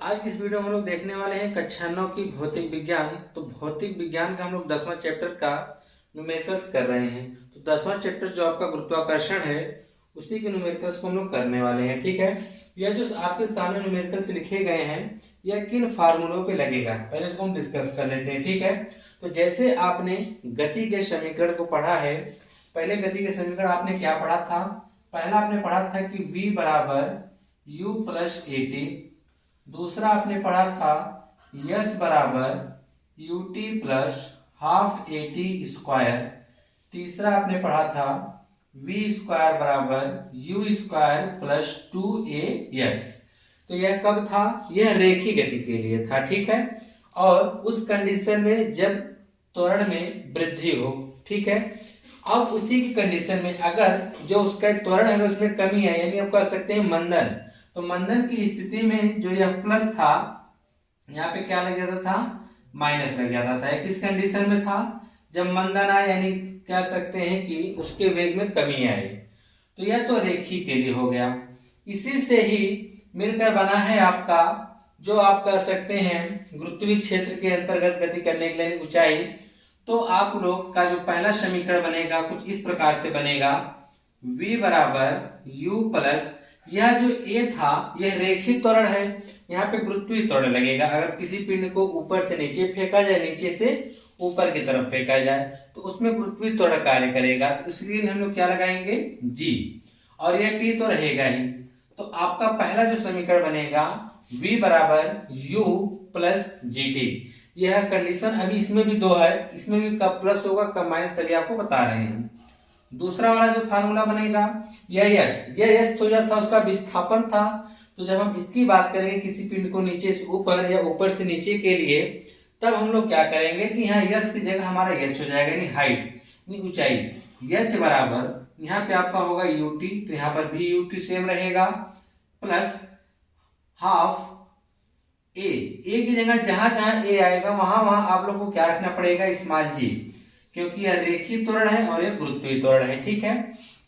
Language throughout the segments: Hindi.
आज की इस वीडियो में हम लोग देखने वाले हैं कक्षा 9 की भौतिक विज्ञान। तो भौतिक विज्ञान का हम लोग 10वां चैप्टर का न्यूमेरिकल्स कर रहे हैं। तो 10वां चैप्टर जो आपका गुरुत्वाकर्षण है उसी के न्यूमेरिकल्स को हम लोग करने वाले हैं। ठीक है, यह जो आपके सामने न्यूमेरिकल्स लिखे गए हैं यह किन फार्मूलों पे लगेगा पहले इसको हम डिस्कस कर लेते हैं। ठीक है, तो जैसे आपने गति के समीकरण को पढ़ा है, पहले गति के समीकरण आपने क्या पढ़ा था? पहला आपने पढ़ा था कि v बराबर u प्लस ए टी। दूसरा आपने पढ़ा था यस बराबर U T plus half A T square. तीसरा आपने पढ़ा था वी स्क्वायर बराबर you square plus 2a yes. तो यह कब था? यह रेखीय गति के लिए था। ठीक है, और उस कंडीशन में जब त्वरण में वृद्धि हो। ठीक है, अब उसी की कंडीशन में अगर जो उसका त्वरण है उसमें कमी है, यानी आप कह सकते हैं मंदन, तो मंदन की स्थिति में जो यह प्लस था यहाँ पे क्या लग जाता था? माइनस लग जाता था। किस कंडीशन में था? जब मंदन आए, यानी कह सकते हैं कि उसके वेग में कमी आई। तो यह तो रेखीय के लिए हो गया। इसी से ही मिलकर बना है आपका जो आप कह सकते हैं गुरुत्वीय क्षेत्र के अंतर्गत गति करने के लिए ऊंचाई। तो आप लोग का जो पहला समीकरण बनेगा कुछ इस प्रकार से बनेगा, v बराबर u प्लस, यह जो a था यह रेखीय त्वरण है, यहाँ पे गुरुत्वीय त्वरण लगेगा। अगर किसी पिंड को ऊपर से नीचे फेंका जाए, नीचे से ऊपर की तरफ फेंका जाए तो उसमें गुरुत्वीय त्वरण कार्य करेगा। तो इसलिए हम लोग क्या लगाएंगे? g, और यह t तो रहेगा ही। तो आपका पहला जो समीकरण बनेगा v बराबर u प्लस जी टी। यह कंडीशन अभी इसमें भी दो है, इसमें भी कब प्लस होगा कब माइनस अभी आपको बता रहे हैं। दूसरा वाला जो फार्मूला बनेगा यह यस तो यह था उसका विस्थापन था। तो जब हम इसकी बात करेंगे किसी पिंड को नीचे से ऊपर या ऊपर से नीचे के लिए, तब हम लोग क्या करेंगे कि यहाँ यस की जगह हमारा एच हो जाएगा, यानी हाइट यानी ऊंचाई। एच बराबर यहाँ पे आपका होगा यूटी, तो यहाँ पर भी यूटी सेम रहेगा, प्लस हाफ ए की जगह जहां जहां ए आएगा वहां वहां आप लोग को क्या रखना पड़ेगा? स्मॉल जी, क्योंकि यह रेखीय त्वरण है और यह गुरुत्वीय त्वरण है। ठीक है,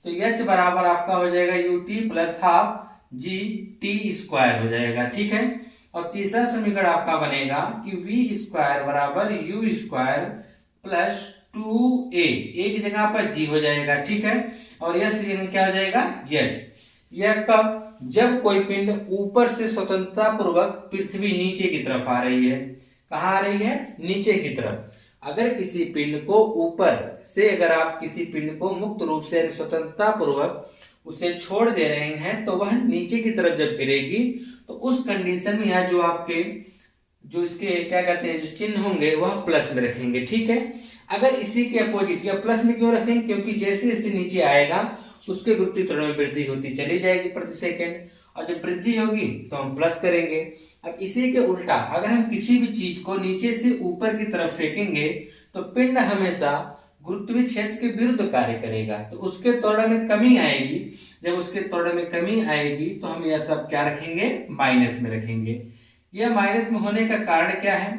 तो एच बराबर आपका हो जाएगा U T plus half G T square हो जाएगा। ठीक है, और तीसरा समीकरण आपका बनेगा कि वी स्क्वायर बराबर यू स्क्वायर प्लस 2a, ए की जगह पर जी हो जाएगा। ठीक है, और यस की जगह क्या हो जाएगा? यस। यह कब? जब कोई पिंड ऊपर से स्वतंत्रता पूर्वक पृथ्वी नीचे की तरफ आ रही है। कहाँ आ रही है? नीचे की तरफ। अगर किसी पिंड को ऊपर से, अगर आप किसी पिंड को मुक्त रूप से स्वतंत्रता पूर्वक उसे छोड़ दे रहे हैं, तो वह नीचे की तरफ जब गिरेगी तो उस कंडीशन में यहाँ जो आपके जो इसके क्या कहते हैं जो चिन्ह होंगे वह प्लस में रखेंगे। ठीक है, अगर इसी के अपोजिट या प्लस में क्यों रखेंगे? क्योंकि जैसे जैसे नीचे आएगा उसके गुरुत्वीय त्वरण में वृद्धि होती चली जाएगी प्रति सेकंड, और जब वृद्धि होगी तो हम प्लस करेंगे। अब इसी के उल्टा अगर हम किसी भी चीज को नीचे से ऊपर की तरफ फेंकेंगे तो पिंड हमेशा गुरुत्वीय क्षेत्र के विरुद्ध कार्य करेगा, तो उसके त्वरण में कमी आएगी। जब उसके त्वरण में कमी आएगी तो हम यह सब क्या रखेंगे? माइनस में रखेंगे। यह माइनस में होने का कारण क्या है?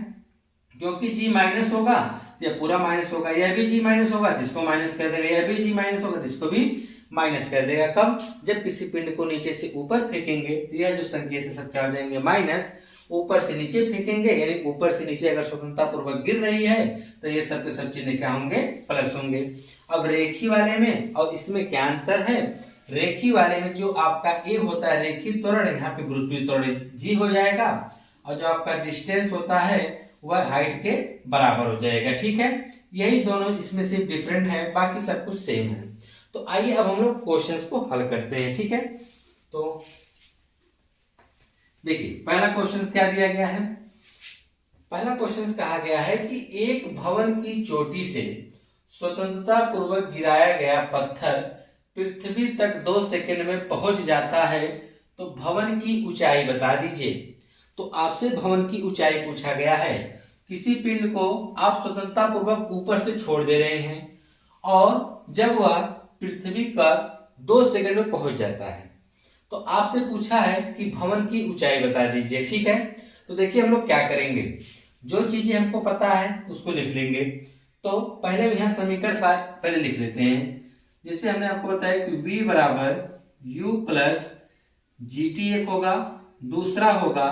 क्योंकि जी माइनस होगा यह पूरा माइनस होगा, यह भी जी माइनस होगा जिसको माइनस कर देगा, यह भी जी माइनस होगा जिसको भी माइनस कर देगा। कब? जब किसी पिंड को नीचे से ऊपर फेंकेंगे तो यह जो संकेत है सब क्या हो जाएंगे? माइनस। ऊपर से नीचे फेंकेंगे यानी ऊपर से नीचे अगर स्वतंत्रता पूर्वक गिर रही है तो ये सब के सब चिन्ह क्या होंगे? प्लस होंगे। अब रेखी वाले में और इसमें क्या अंतर है? रेखी वाले में जो आपका ए होता है रेखीय त्वरण, यहाँ पे गुरुत्वीय त्वरण जी हो जाएगा, और जो आपका डिस्टेंस होता है वह हाइट के बराबर हो जाएगा। ठीक है, यही दोनों इसमें सिर्फ डिफरेंट है, बाकी सब कुछ सेम है। तो आइए अब हम लोग क्वेश्चंस को हल करते हैं। ठीक है, तो देखिए पहला क्वेश्चन क्या दिया गया है? पहला क्वेश्चन कहा गया है कि एक भवन की चोटी से स्वतंत्रता पूर्वक गिराया गया पत्थर पृथ्वी तक 2 सेकंड में पहुंच जाता है, तो भवन की ऊंचाई बता दीजिए। तो आपसे भवन की ऊंचाई पूछा गया है। किसी पिंड को आप स्वतंत्रता पूर्वक ऊपर से छोड़ दे रहे हैं और जब वह पृथ्वी का 2 सेकंड में पहुंच जाता है, तो आपसे पूछा है कि भवन की ऊंचाई बता दीजिए। ठीक है, तो देखिए हम लोग क्या करेंगे, जो चीजें हमको पता है उसको लिख लेंगे। तो पहले यहाँ समीकरण पहले लिख लेते हैं। जैसे हमने आपको बताया कि v बराबर u प्लस जी टी एक होगा, दूसरा होगा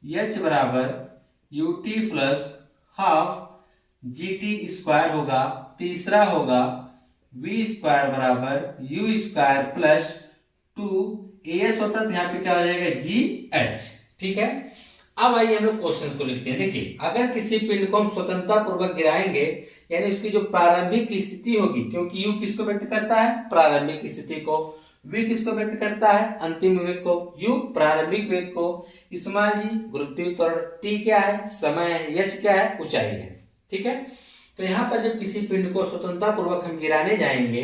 एच बराबर U T plus half G T square होगा। तीसरा होगा वी स्क्वायर बराबर यू स्क्वायर प्लस 2 होता तो यहाँ पे क्या हो जाएगा जी एच। ठीक है, अब आइए हम लोग क्वेश्चन को लिखते हैं। देखिए, अगर किसी पिंड को हम स्वतंत्रता पूर्वक गिराएंगे, यानी उसकी जो प्रारंभिक स्थिति होगी, क्योंकि यू किसको व्यक्त करता है, प्रारंभिक स्थिति को, वी किसको व्यक्त करता है, अंतिम वेग को, यू प्रारंभिक वेग को, स्मॉल जी गुरुत्वीय त्वरण, टी क्या है, समय है, एच क्या है, ऊंचाई है। ठीक है, तो यहाँ पर जब किसी पिंड को स्वतंत्रता पूर्वक हम गिराने जाएंगे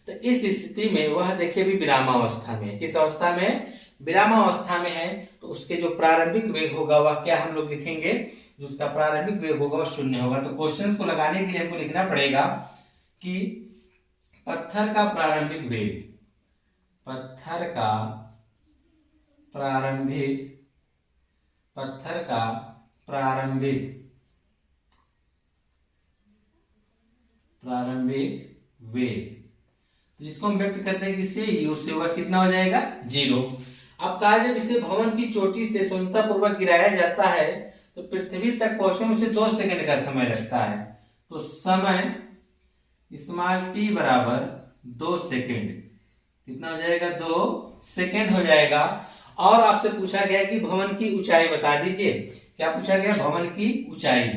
तो इस स्थिति में वह देखिए अभी विरामावस्था में, किस अवस्था में, विरामावस्था में है, तो उसके जो प्रारंभिक वेग होगा वह क्या हम लोग लिखेंगे, जो उसका प्रारंभिक वेग होगा वह 0 होगा। तो क्वेश्चंस को लगाने के लिए हमको लिखना पड़ेगा कि पत्थर का प्रारंभिक वेग, पत्थर का प्रारंभिक वेग, तो जिसको हम व्यक्त करते हैं किससे, यू से, वह कितना हो जाएगा, 0। अब कहा जब इसे भवन की चोटी से स्वतंत्रता पूर्वक गिराया जाता है तो पृथ्वी तक पहुंचने में उसे 2 सेकंड का समय लगता है। तो समय स्मॉल टी बराबर 2 सेकंड, कितना हो जाएगा, 2 सेकंड हो जाएगा। और आपसे पूछा गया कि भवन की ऊंचाई बता दीजिए, क्या पूछा गया, भवन की ऊंचाई।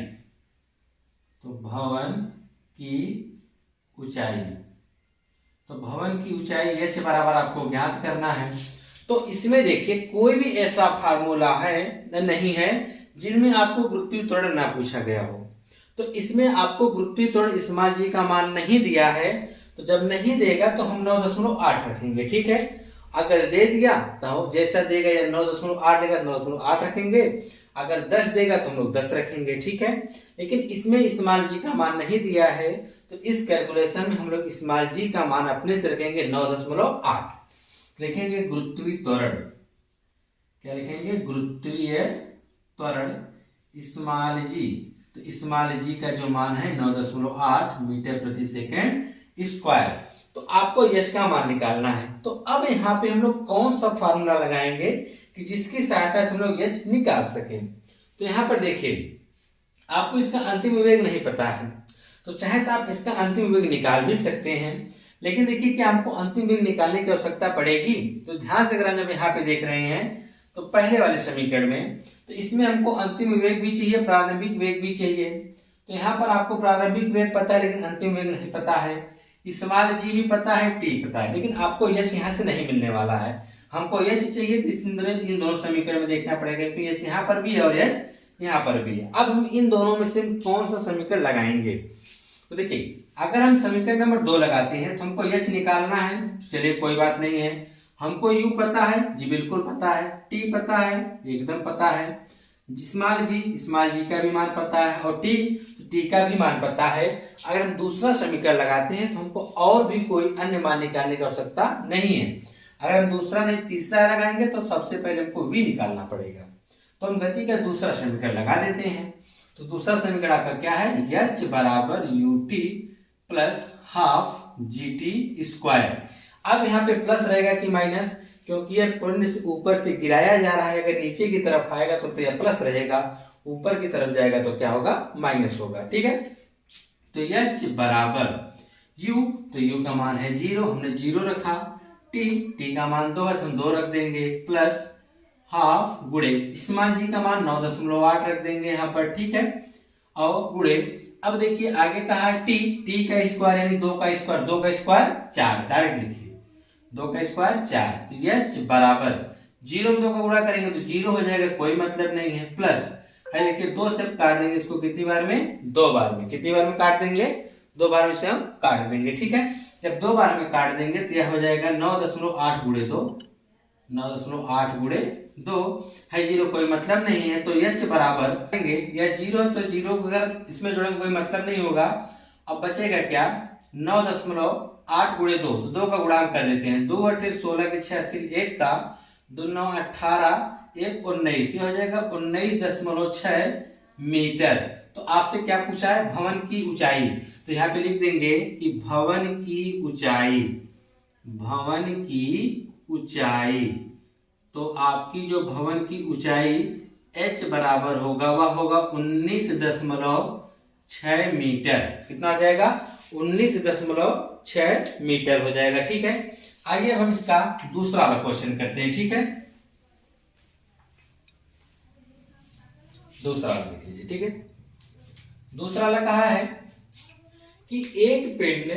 तो भवन की ऊंचाई, तो भवन की ऊंचाई h बराबर आपको ज्ञात करना है। तो इसमें देखिए कोई भी ऐसा फार्मूला है नहीं है जिनमें आपको गुरुत्वीय त्वरण ना पूछा गया हो। तो इसमें आपको गुरुत्वीय त्वरण स्मॉल जी का मान नहीं दिया है, तो जब नहीं देगा तो हम 9.8 रखेंगे। ठीक है, अगर दे दिया तो जैसा देगा, या 9.8 देगा 9.8 रखेंगे, अगर 10 देगा तो हम लोग 10 रखेंगे। ठीक है, लेकिन इसमें स्मॉल जी का मान नहीं दिया है, तो इस कैलकुलेशन में हम लोग स्मॉल जी का मान अपने से रखेंगे 9.8। लिखेंगे गुरुत्वीय त्वरण, क्या लिखेंगे, गुरुत्वीय त्वरण स्मॉल जी। तो स्मॉल जी का जो मान है 9.8 मीटर प्रति सेकेंड स्क्वायर। तो आपको यश का मान निकालना है। तो अब यहाँ पे हम लोग कौन सा फार्मूला लगाएंगे कि जिसकी सहायता से हम लोग यश निकाल सके। तो यहाँ पर देखिए, आपको इसका अंतिम वेग नहीं पता है, तो चाहे तो आप इसका अंतिम वेग निकाल भी सकते हैं, लेकिन देखिए कि हमको अंतिम वेग निकालने की आवश्यकता पड़ेगी। तो ध्यान से अगर हम यहाँ पे देख रहे हैं तो पहले वाले समीकरण में, तो इसमें हमको अंतिम वेग भी चाहिए, प्रारंभिक वेग भी चाहिए। तो यहाँ पर आपको प्रारंभिक वेग पता है लेकिन अंतिम वेग नहीं पता है, स्मॉल जी भी पता है, टी पता है, लेकिन आपको यश यहाँ से नहीं मिलने वाला है। हमको यश चाहिए तो इन दोनों समीकरण में देखना पड़ेगा कि यश यहाँ पर भी है और यश यहाँ पर भी है। अब हम इन दोनों में से कौन सा समीकरण लगाएंगे। तो देखिए, अगर हम समीकरण नंबर 2 लगाते हैं तो हमको यश निकालना है, चलिए कोई बात नहीं है। हमको यू पता है, जी बिल्कुल पता है, टी पता है, एकदम पता है, स्मॉल जी का भी मान पता है, और टी का भी मान पता है। अगर हम दूसरा समीकरण लगाते हैं तो हमको और भी कोई अन्य मान निकालने की आवश्यकता नहीं है। अगर हम दूसरा नहीं तीसरा लगाएंगे तो सबसे पहले हमको वी निकालना पड़ेगा। तो हम गति का दूसरा समीकरण लगा देते हैं। तो दूसरा समीकरण आपका क्या है, एच बराबर U T plus half G T square. अब यहाँ पे प्लस रहेगा कि माइनस, क्योंकि यह पिंड से ऊपर से गिराया जा रहा है, अगर नीचे की तरफ आएगा तो यह प्लस रहेगा, ऊपर की तरफ जाएगा तो क्या होगा, माइनस होगा। ठीक है, तो एच बराबर यू, तो यू का मान है 0, हमने 0 रखा, टी का मान 2 है तो हम 2 रख देंगे, प्लस हाफ गुणे स्मॉल जी का मान 9.8 रख देंगे यहाँ पर। ठीक है, और गुणे, अब देखिए आगे कहा है टी का स्क्वायर यानी 2 का स्क्वायर, 2 का स्क्वायर 4, डायरेक्ट लिखिए 2 का स्क्वायर 4। तो एच बराबर 0 में 2 का गुणा करेंगे तो 0 हो जाएगा, कोई मतलब नहीं है, प्लस है देखिए 2 से काट देंगे इसको, कितनी बार में, 2 बार में, कितनी बार में काट देंगे, 2 बार में से हम काट देंगे। ठीक है, जब 2 बार में काट देंगे तो यह हो जाएगा 9.8 गुणे 2, 9.8 गुणे 2 है, 0 कोई मतलब नहीं है। तो एच बराबर देंगे, या 0 तो 0 अगर इसमें जोड़ेंगे कोई मतलब नहीं होगा। अब बचेगा क्या, 9.8 गुणे 2, तो 2 का गुणा हम कर देते हैं, 2 × 16 के 86, 1 का 2 9 18, 1 19, ये हो जाएगा 19.6 मीटर। तो आपसे क्या पूछा है, भवन की ऊंचाई। तो यहाँ पे लिख देंगे कि भवन की ऊंचाई, भवन की ऊंचाई। तो आपकी जो भवन की ऊंचाई h बराबर होगा, वह होगा 19.6 मीटर। कितना हो जाएगा? 19.6 मीटर हो जाएगा। ठीक है, आइए हम इसका दूसरा वाला क्वेश्चन करते हैं। ठीक है, दूसरा वाला देख लीजिए। ठीक है, दूसरा वाला कहा है कि एक पिंड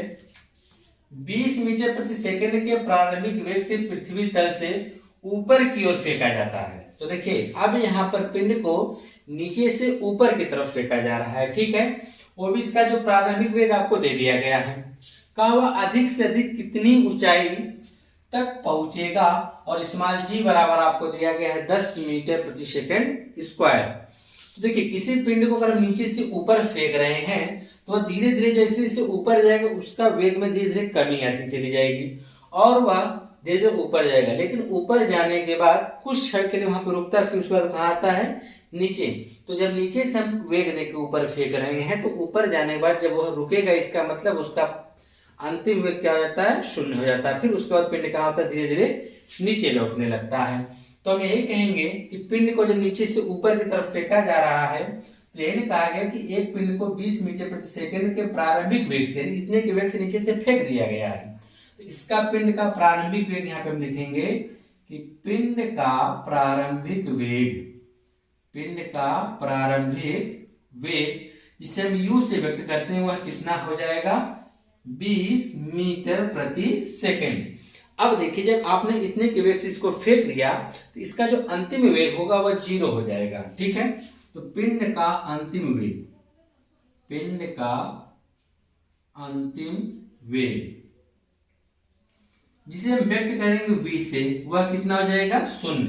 20 मीटर प्रति सेकंड के प्रारंभिक वेग से पृथ्वी तल से ऊपर की ओर फेंका जाता है। तो देखिए, अब यहाँ पर पिंड को नीचे से ऊपर की तरफ फेंका जा रहा है। ठीक है, वो भी इसका जो प्रारंभिक वेग आपको दे दिया गया है। कहा वह अधिक से अधिक कितनी ऊंचाई तक पहुंचेगा, और स्मॉल जी बराबर आपको दिया गया है 10 मीटर प्रति सेकंड स्क्वायर। तो देखिए, किसी पिंड को अगर हम नीचे से ऊपर फेंक रहे हैं तो वह धीरे धीरे जैसे जैसे ऊपर जाएगा उसका वेग में धीरे धीरे कमी आती चली जाएगी और वह धीरे धीरे ऊपर जाएगा। लेकिन ऊपर जाने के बाद कुछ क्षण के लिए वहां पर रुकता है, फिर उसके बाद कहाँ आता है? नीचे। तो जब नीचे से हम वेग देके ऊपर फेंक रहे हैं तो ऊपर जाने के बाद जब वह रुकेगा, इसका मतलब उसका अंतिम वेग क्या हो जाता है? शून्य हो जाता है। फिर उसके बाद पिंड कहाँ होता है? धीरे धीरे नीचे लौटने लगता है। तो हम यही कहेंगे कि पिंड को जब नीचे से ऊपर की तरफ फेंका जा रहा है तो यही कहा गया कि एक पिंड को 20 मीटर प्रति सेकंड के प्रारंभिक वेग से, इतने के वेग से नीचे से फेंक दिया गया है। तो इसका पिंड का प्रारंभिक वेग यहाँ पे हम लिखेंगे कि पिंड का प्रारंभिक वेग, पिंड का प्रारंभिक वेग जिसे हम u से व्यक्त करते हैं, वह कितना हो जाएगा? 20 मीटर प्रति सेकंड। अब देखिए, जब आपने इतने के वेग से इसको फेंक दिया तो इसका जो अंतिम वेग होगा वह 0 हो जाएगा। ठीक है, तो पिंड का अंतिम वेग, पिंड का अंतिम वेग जिसे हम व्यक्त करेंगे v से, वह कितना हो जाएगा? 0।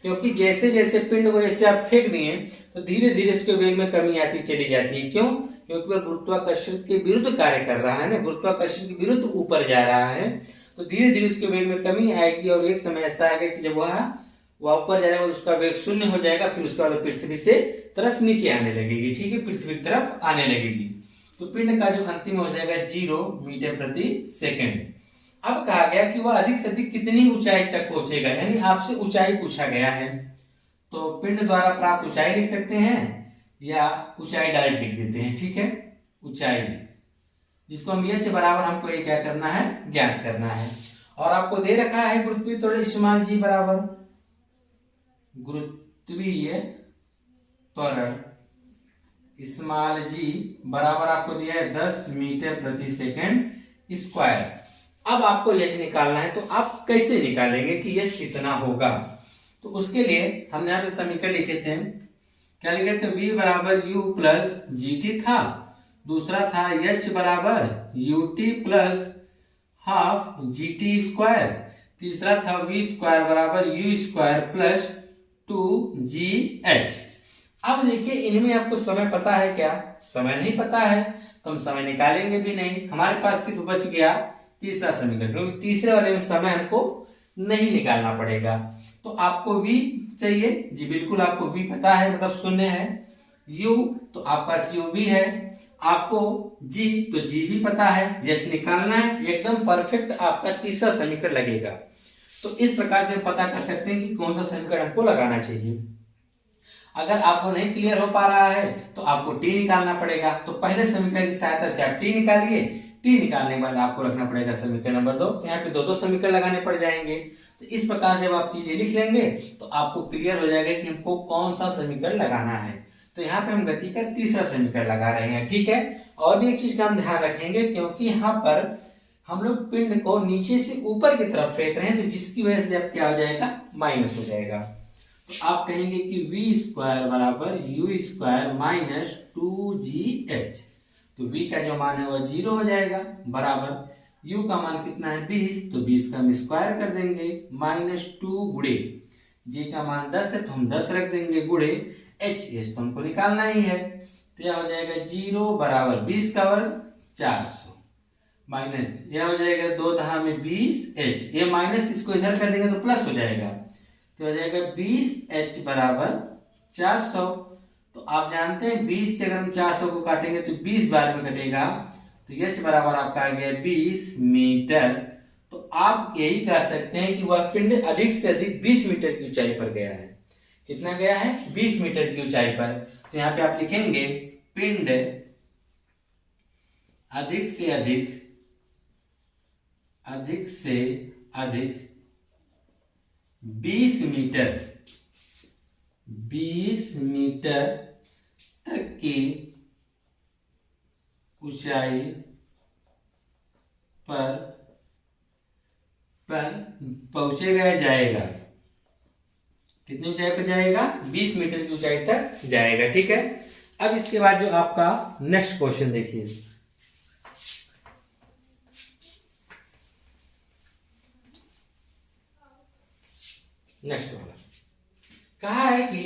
क्योंकि जैसे जैसे पिंड को जैसे आप फेंक दिए तो धीरे धीरे इसके वेग में कमी आती चली जाती है। क्यों? क्योंकि वह गुरुत्वाकर्षण के विरुद्ध कार्य कर रहा है ना, गुरुत्वाकर्षण के विरुद्ध ऊपर जा रहा है। तो धीरे धीरे उसके वेग में कमी आएगी और एक समय ऐसा आएगा कि जब वह ऊपर जाने के बाद उसका वेग 0 हो जाएगा, फिर उसके बाद पृथ्वी से तरफ नीचे आने लगेगी। ठीक है, पृथ्वी की तरफ आने लगेगी। तो पिंड का जो अंतिम हो जाएगा 0 मीटर प्रति सेकंड। अब कहा गया कि वह अधिक से अधिक कितनी ऊंचाई तक पहुंचेगा, यानी आपसे ऊंचाई पूछा गया है। तो पिंड द्वारा प्राप्त ऊंचाई लिख सकते हैं या ऊंचाई डायरेक्ट लिख देते हैं। ठीक है, ऊंचाई जिसको हम h बराबर हमको ये क्या करना है? ज्ञात करना है। और आपको दे रखा है गुरुत्वीय त्वरण स्मॉल जी बराबर, गुरुत्वीय त्वरण स्मॉल जी बराबर आपको दिया है 10 मीटर प्रति सेकंड स्क्वायर। अब आपको यश निकालना है, तो आप कैसे निकालेंगे कि यश कितना होगा? तो उसके लिए हमने यहाँ पे समीकरण लिखे थे। क्या लिखे थे? v बराबर u प्लस gt था, दूसरा था h बराबर ut plus half gt square, तीसरा था v स्क्वायर बराबर u स्क्वायर प्लस 2gh। अब देखिए, इनमें आपको समय पता है क्या? समय नहीं पता है तो हम समय निकालेंगे भी नहीं। हमारे पास सिर्फ बच गया तीसरा समीकरण, क्योंकि तीसरे वाले में समय हमको नहीं निकालना पड़ेगा। तो आपको v चाहिए जी, बिल्कुल आपको v पता है, मतलब 0 है। u तो आपका u भी है, आपको g तो g भी पता है। यश निकालना है, एकदम परफेक्ट आपका तीसरा समीकरण लगेगा। तो इस प्रकार से पता कर सकते हैं कि कौन सा समीकरण हमको लगाना चाहिए। अगर आपको नहीं क्लियर हो पा रहा है तो आपको t निकालना पड़ेगा। तो पहले समीकरण की सहायता से आप t निकालिए, t निकालने के बाद आपको रखना पड़ेगा समीकरण नंबर 2। तो यहाँ पे दो समीकरण लगाने पड़ जाएंगे। तो इस प्रकार से जब आप चीजें लिख लेंगे तो आपको क्लियर हो जाएगा कि हमको कौन सा समीकरण लगाना है। तो यहाँ पे हम गति का तीसरा समीकरण लगा रहे हैं। ठीक है, और भी एक चीज का हम ध्यान रखेंगे, क्योंकि यहाँ पर हम लोग पिंड को नीचे से ऊपर की तरफ फेंक रहे हैं, तो जिसकी वजह से अब क्या हो जाएगा? माइनस हो जाएगा। तो आप कहेंगे कि v स्क्वायर बराबर u स्क्वायर माइनस 2gh। तो v का जो मान है वह 0 हो जाएगा, बराबर u का मान कितना है? 20, तो 20 का हम स्क्वायर कर देंगे माइनस 2 गुणे g का मान 10 है तो हम 10 रख देंगे गुणे h, तो हमको निकालना ही है। तो यह हो जाएगा 0 बराबर 20 का वर्ग 400 माइनस यह हो जाएगा 2 दहा में 20h, ये माइनस इसको इधर कर देंगे तो प्लस हो जाएगा। तो हो जाएगा 20h बराबर 400। तो आप जानते हैं 20 से अगर हम 400 को काटेंगे तो 20 बार में कटेगा, तो h बराबर आपका आ गया 20 मीटर। तो आप यही कह सकते हैं कि वह पिंड अधिक से अधिक 20 मीटर की ऊंचाई पर गया है। कितना गया है 20 मीटर की ऊंचाई पर। तो यहाँ पे आप लिखेंगे पिंड अधिक से अधिक 20 मीटर तक की ऊंचाई पर पहुंचेगा जाएगा। कितनी ऊंचाई पर जाएगा 20 मीटर की ऊंचाई तक जाएगा। ठीक है, अब इसके बाद जो आपका नेक्स्ट क्वेश्चन देखिए, नेक्स्ट वाला कहा है कि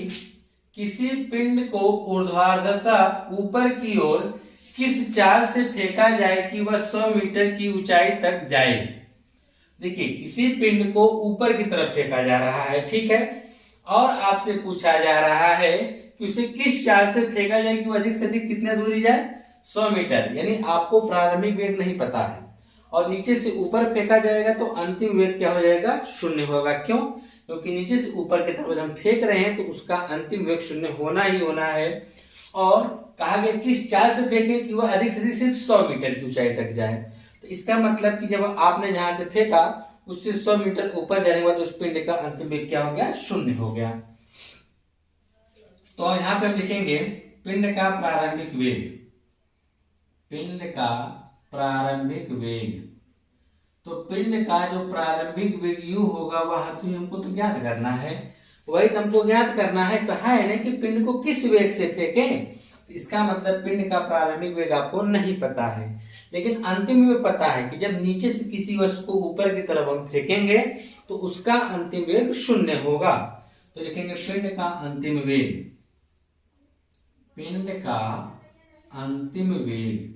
किसी पिंड को ऊर्ध्वाधरता ऊपर की ओर किस चाल से फेंका जाए कि वह 100 मीटर की ऊंचाई तक जाए। देखिए, किसी पिंड को ऊपर की तरफ फेंका जा रहा है, ठीक है, और आपसे पूछा जा रहा है कि उसे किस चाल से फेंका जाए कि वह अधिक से अधिक कितने दूरी जाए 100 मीटर। यानी आपको प्रारंभिक वेग नहीं पता है और नीचे से ऊपर फेंका जाएगा तो अंतिम वेग क्या हो जाएगा 0 होगा। क्यों? क्योंकि नीचे से ऊपर की तरफ हम फेंक रहे हैं तो उसका अंतिम वेग 0 होना ही होना है। और कहा गया किस चाल से फेंके कि वह अधिक से अधिक सिर्फ 100 मीटर की ऊंचाई तक जाए। तो इसका मतलब कि जब आपने जहां से फेंका उससे 100 मीटर ऊपर जाने के बाद उस पिंड का अंतिम वेग क्या हो गया 0 हो गया। तो यहाँ पे हम लिखेंगे पिंड का प्रारंभिक वेग। तो पिंड का जो प्रारंभिक वेग u होगा वह तो हमको तो ज्ञात करना है, वही तो हमको ज्ञात करना है। कहा है ना कि पिंड को किस वेग से फेंकें, तो इसका मतलब पिंड का प्रारंभिक वेग आपको नहीं पता है, लेकिन अंतिम वेग पता है कि जब नीचे से किसी वस्तु को ऊपर की तरफ हम फेंकेंगे तो उसका अंतिम वेग 0 होगा। तो लिखेंगे पिंड का अंतिम वेग।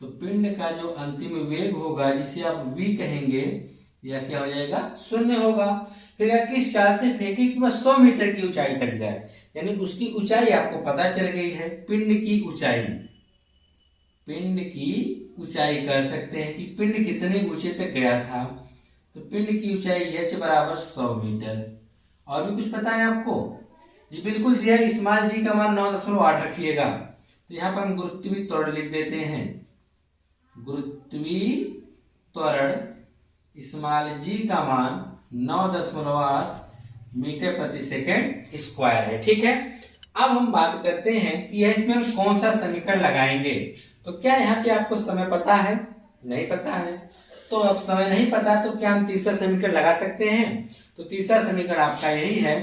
तो पिंड का जो अंतिम वेग होगा जिसे आप v कहेंगे, यह क्या हो जाएगा 0 होगा। फिर किस चाल से फेंके कि वह 100 मीटर की ऊंचाई तक जाए, यानी उसकी ऊंचाई आपको पता चल गई है। पिंड की ऊंचाई कर सकते हैं कि पिंड कितने ऊंचे तक गया था। तो पिंड की ऊंचाई h बराबर 100 मीटर। और भी कुछ पता है आपको जी? बिल्कुल दिया है, स्मॉल g का मान 9.8 रखिएगा। तो यहाँ पर हम गुरुत्वीय त्वरण लिख देते हैं। गुरुत्वीय त्वरण स्मॉल g का मान 9.8 मीटर प्रति सेकंड स्क्वायर है। ठीक है, अब हम बात करते हैं कि इसमें हम कौन सा समीकरण लगाएंगे। तो क्या यहाँ पे आपको समय पता है? नहीं पता है। तो अब समय नहीं पता तो क्या हम तीसरा समीकरण लगा सकते हैं? तो तीसरा समीकरण आपका यही है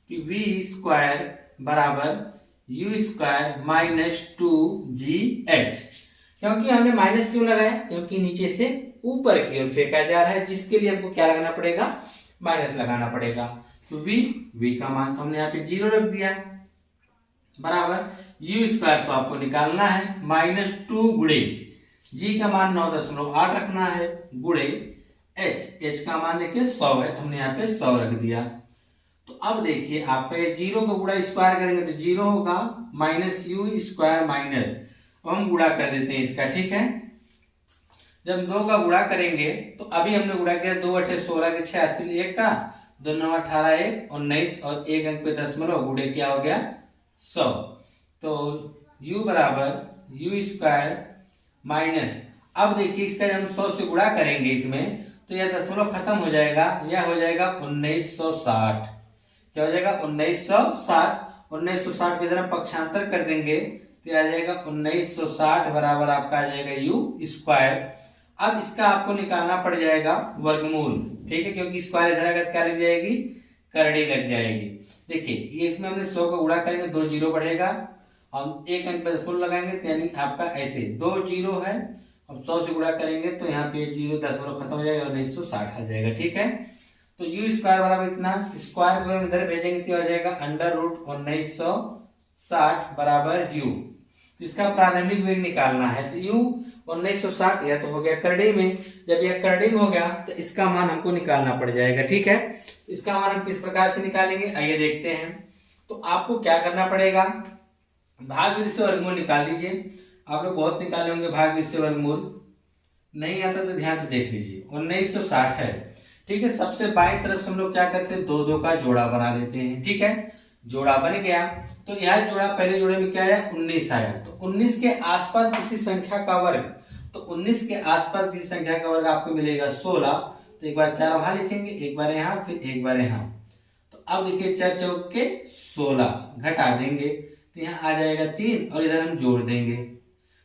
कि v स्क्वायर बराबर u स्क्वायर माइनस 2gh। क्योंकि हमने माइनस क्यों लगाया? क्योंकि नीचे से ऊपर की ओर फेंका जा रहा है, जिसके लिए हमको क्या लगाना पड़ेगा? माइनस लगाना पड़ेगा। तो v का मान तो हमने यहाँ पे 0 रख दिया बराबर u स्क्वायर तो आपको निकालना है माइनस 2 गुणे g का मान 9.8 रखना है गुणे h का मान देखिए 100 है तो हमने यहाँ पे 100 रख दिया। तो अब देखिए आपका ये 0 का गुणा स्क्वायर करेंगे तो 0 होगा माइनस u स्क्वायर माइनस, अब हम गुणा कर देते हैं इसका। ठीक है, जब 2 का गुणा करेंगे तो अभी हमने गुणा किया 2/16 के 86 1 का 2 9 18 1 19 और 1 अंक पे दशमलव गुणे क्या हो गया 100। तो u बराबर u स्क्वायर माइनस, अब देखिए इसका जब हम 100 से गुणा करेंगे इसमें तो यह दशमलव खत्म हो जाएगा, यह हो जाएगा 1960। क्या हो जाएगा 1960। 1960 के जरा पक्षांतर कर देंगे तो आ जाएगा 1960 बराबर आपका आ जाएगा u स्क्वायर। अब इसका आपको निकालना पड़ जाएगा वर्गमूल। ठीक है, क्योंकि स्क्वायर इधर अगर क्या लग जाएगी करड़ी लग जाएगी। देखिए ये इसमें हमने 100 का गुणा करेंगे 2 0 बढ़ेगा, हम 1 अंक पे दशमलव लगाएंगे तो यानी आपका ऐसे 2 0 है, अब 100 से गुणा करेंगे तो यहाँ पे 0 दशमलव खत्म हो जाएगा और 1960 आ जाएगा। ठीक है, तो u स्क्वायर बराबर इतना, स्क्वायर को हम इधर भेजेंगे तो आ जाएगा अंडर रूट 1960 बराबर u। तो इसका प्रारंभिक वेग निकालना है तो u 1960 या तो हो गया करड़ी में, जब यह करड़ी में हो गया तो इसका मान हमको निकालना पड़ जाएगा। ठीक है, इसका मान हम किस प्रकार से निकालेंगे आइए देखते हैं। तो आपको क्या करना पड़ेगा, भाग विधि से वर्गमूल निकाल लीजिए। आप लोग बहुत निकाले होंगे भाग विधि से वर्गमूल, नहीं आता तो ध्यान से देख लीजिए। 1960 है, ठीक है, सबसे बाएं तरफ से हम लोग क्या करते हैं 2 2 का जोड़ा बना लेते हैं। ठीक है, जोड़ा बन गया। तो यह जोड़ा पहले जोड़े में क्या आया 19 आया। तो 19 के आसपास किसी संख्या का वर्ग, तो 19 के आसपास किसी संख्या का वर्ग आपको मिलेगा 16। तो एक बार 4 वहां लिखेंगे, एक बार यहाँ, फिर एक बार यहाँ। तो अब देखिए 4 चौक के 16 घटा देंगे तो यहाँ आ जाएगा 3 और इधर हम जोड़ देंगे।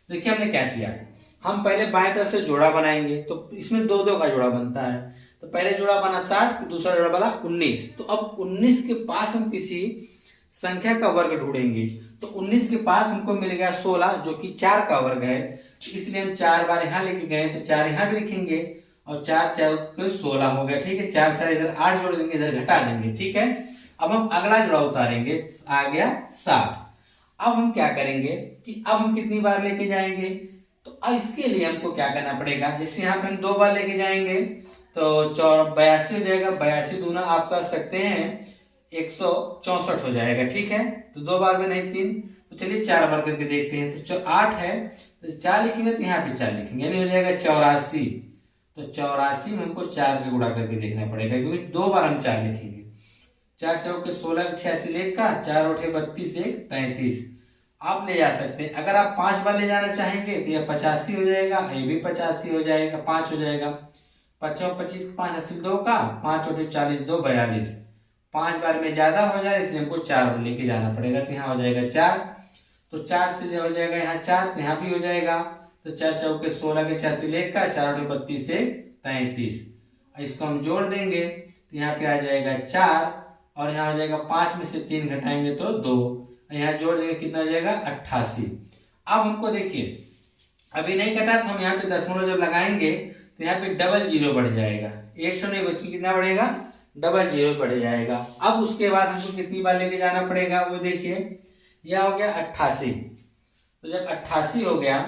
देखिए हमने क्या किया, हम पहले बाएं तरफ से जोड़ा बनाएंगे तो इसमें 2 का जोड़ा बनता है। तो पहले जोड़ा बना 60, दूसरा जोड़ा बना 19। तो अब 19 के पास हम किसी संख्या का वर्ग ढूंढेंगे। तो 19 के पास हमको मिल गया 16 जो कि 4 का वर्ग है। तो इसलिए हम 4 बार यहाँ लेके गए तो 4 यहाँ भी लिखेंगे और 4 चौके 16 हो गया। ठीक है, 4 4 इधर 8 जोड़ देंगे, इधर घटा देंगे। ठीक है, अब हम अगला जोड़ा उतारेंगे, आ गया 60। अब हम क्या करेंगे कि अब हम कितनी बार लेके जाएंगे, तो अब इसके लिए हमको क्या करना पड़ेगा। जैसे यहाँ पे हम 2 बार लेके जाएंगे तो 82 हो जाएगा। 82 दूना आप कर सकते हैं 164 हो जाएगा। ठीक है, तो 2 बार में नहीं 3। तो चलिए 4 बार करके देखते हैं। तो 8 है तो 4 लिखेंगे तो यहाँ पे 4 लिखेंगे, यानी हो जाएगा 84। तो 84 में हमको 4 का गुणा करके देखना पड़ेगा क्योंकि 2 बार हम 4 लिखेंगे। 4 चौके 16 86 लेख का 4 8 32 1 33 आप ले जा सकते हैं। अगर आप 5 बार ले जाना चाहेंगे तो यह 85 हो जाएगा, ये भी 85 हो जाएगा, 5 हो जाएगा। 5 25 5 80 2 का 5 8 40 2 42। 5 बार में ज्यादा हो जाए इसलिए हमको 4 लेके जाना पड़ेगा। तो यहाँ हो जाएगा 4। तो 4 से हो जाएगा यहाँ 4, तो यहाँ भी हो जाएगा। तो 4 चौके 16 के 86 लेख का 4 8 32 1 33। इसको हम जोड़ देंगे तो यहाँ पे आ जाएगा 4 और यहाँ हो जाएगा 5 में से 3 घटाएंगे तो 2, यहाँ जोड़ देंगे कितना हो जाएगा 88। अब हमको देखिए अभी नहीं कटा तो हम यहाँ पे दशमलव जब लगाएंगे तो यहाँ पे डबल जीरो बढ़ जाएगा। 100 नहीं बल्कि कितना बढ़ेगा, डबल जीरो बढ़ जाएगा। अब उसके बाद हमको कितनी बार लेके जाना पड़ेगा वो देखिए, यह हो गया 88। तो जब 88 हो गया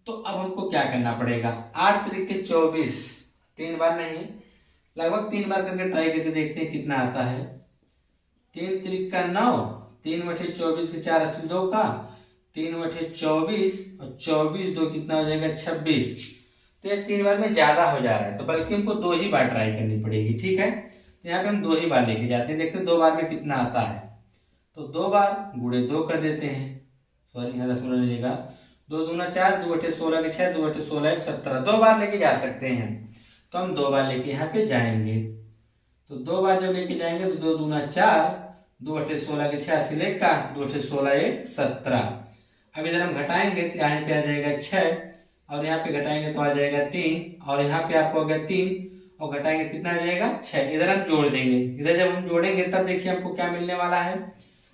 तो अब हमको क्या करना पड़ेगा, 8 तरीके 24, 3 बार नहीं लगभग 3 बार करके ट्राई करके देखते हैं कितना आता है। 3 तरीका 9, 3 बटे 24 के 4 80 2 का 3 बटे 24 और 24 2 कितना हो जाएगा 26। तो ये 3 बार में ज्यादा हो जा रहा है तो बल्कि हमको 2 ही बार ट्राई करनी पड़ेगी। ठीक है, तो यहाँ पे हम 2 ही बार लेके जाते हैं, देखते हैं 2 बार में कितना आता है। तो 2 बार गुणे 2 कर देते हैं, सॉरी यहाँ दशमलव लीजिएगा, 2 दूना 4, 2 बटे 16 के 6, 2 बटे 16 17। 2 बार लेके जा सकते हैं तो हम 2 बार लेके यहाँ पे जाएंगे। तो 2 बार जब लेके जाएंगे तो 2 दूना 4, 2 बटे 16 के 86 लेख का 2 बटे 16 1 17। अब इधर हम घटाएंगे तो यहाँ पे आ जाएगा 6 और यहाँ पे घटाएंगे तो आ जाएगा 3 और यहाँ पे आपको हो गया 3 और घटाएंगे कितना आ जाएगा 6। इधर हम जोड़ देंगे, इधर जब हम जोड़ेंगे तब देखिए हमको क्या मिलने वाला है।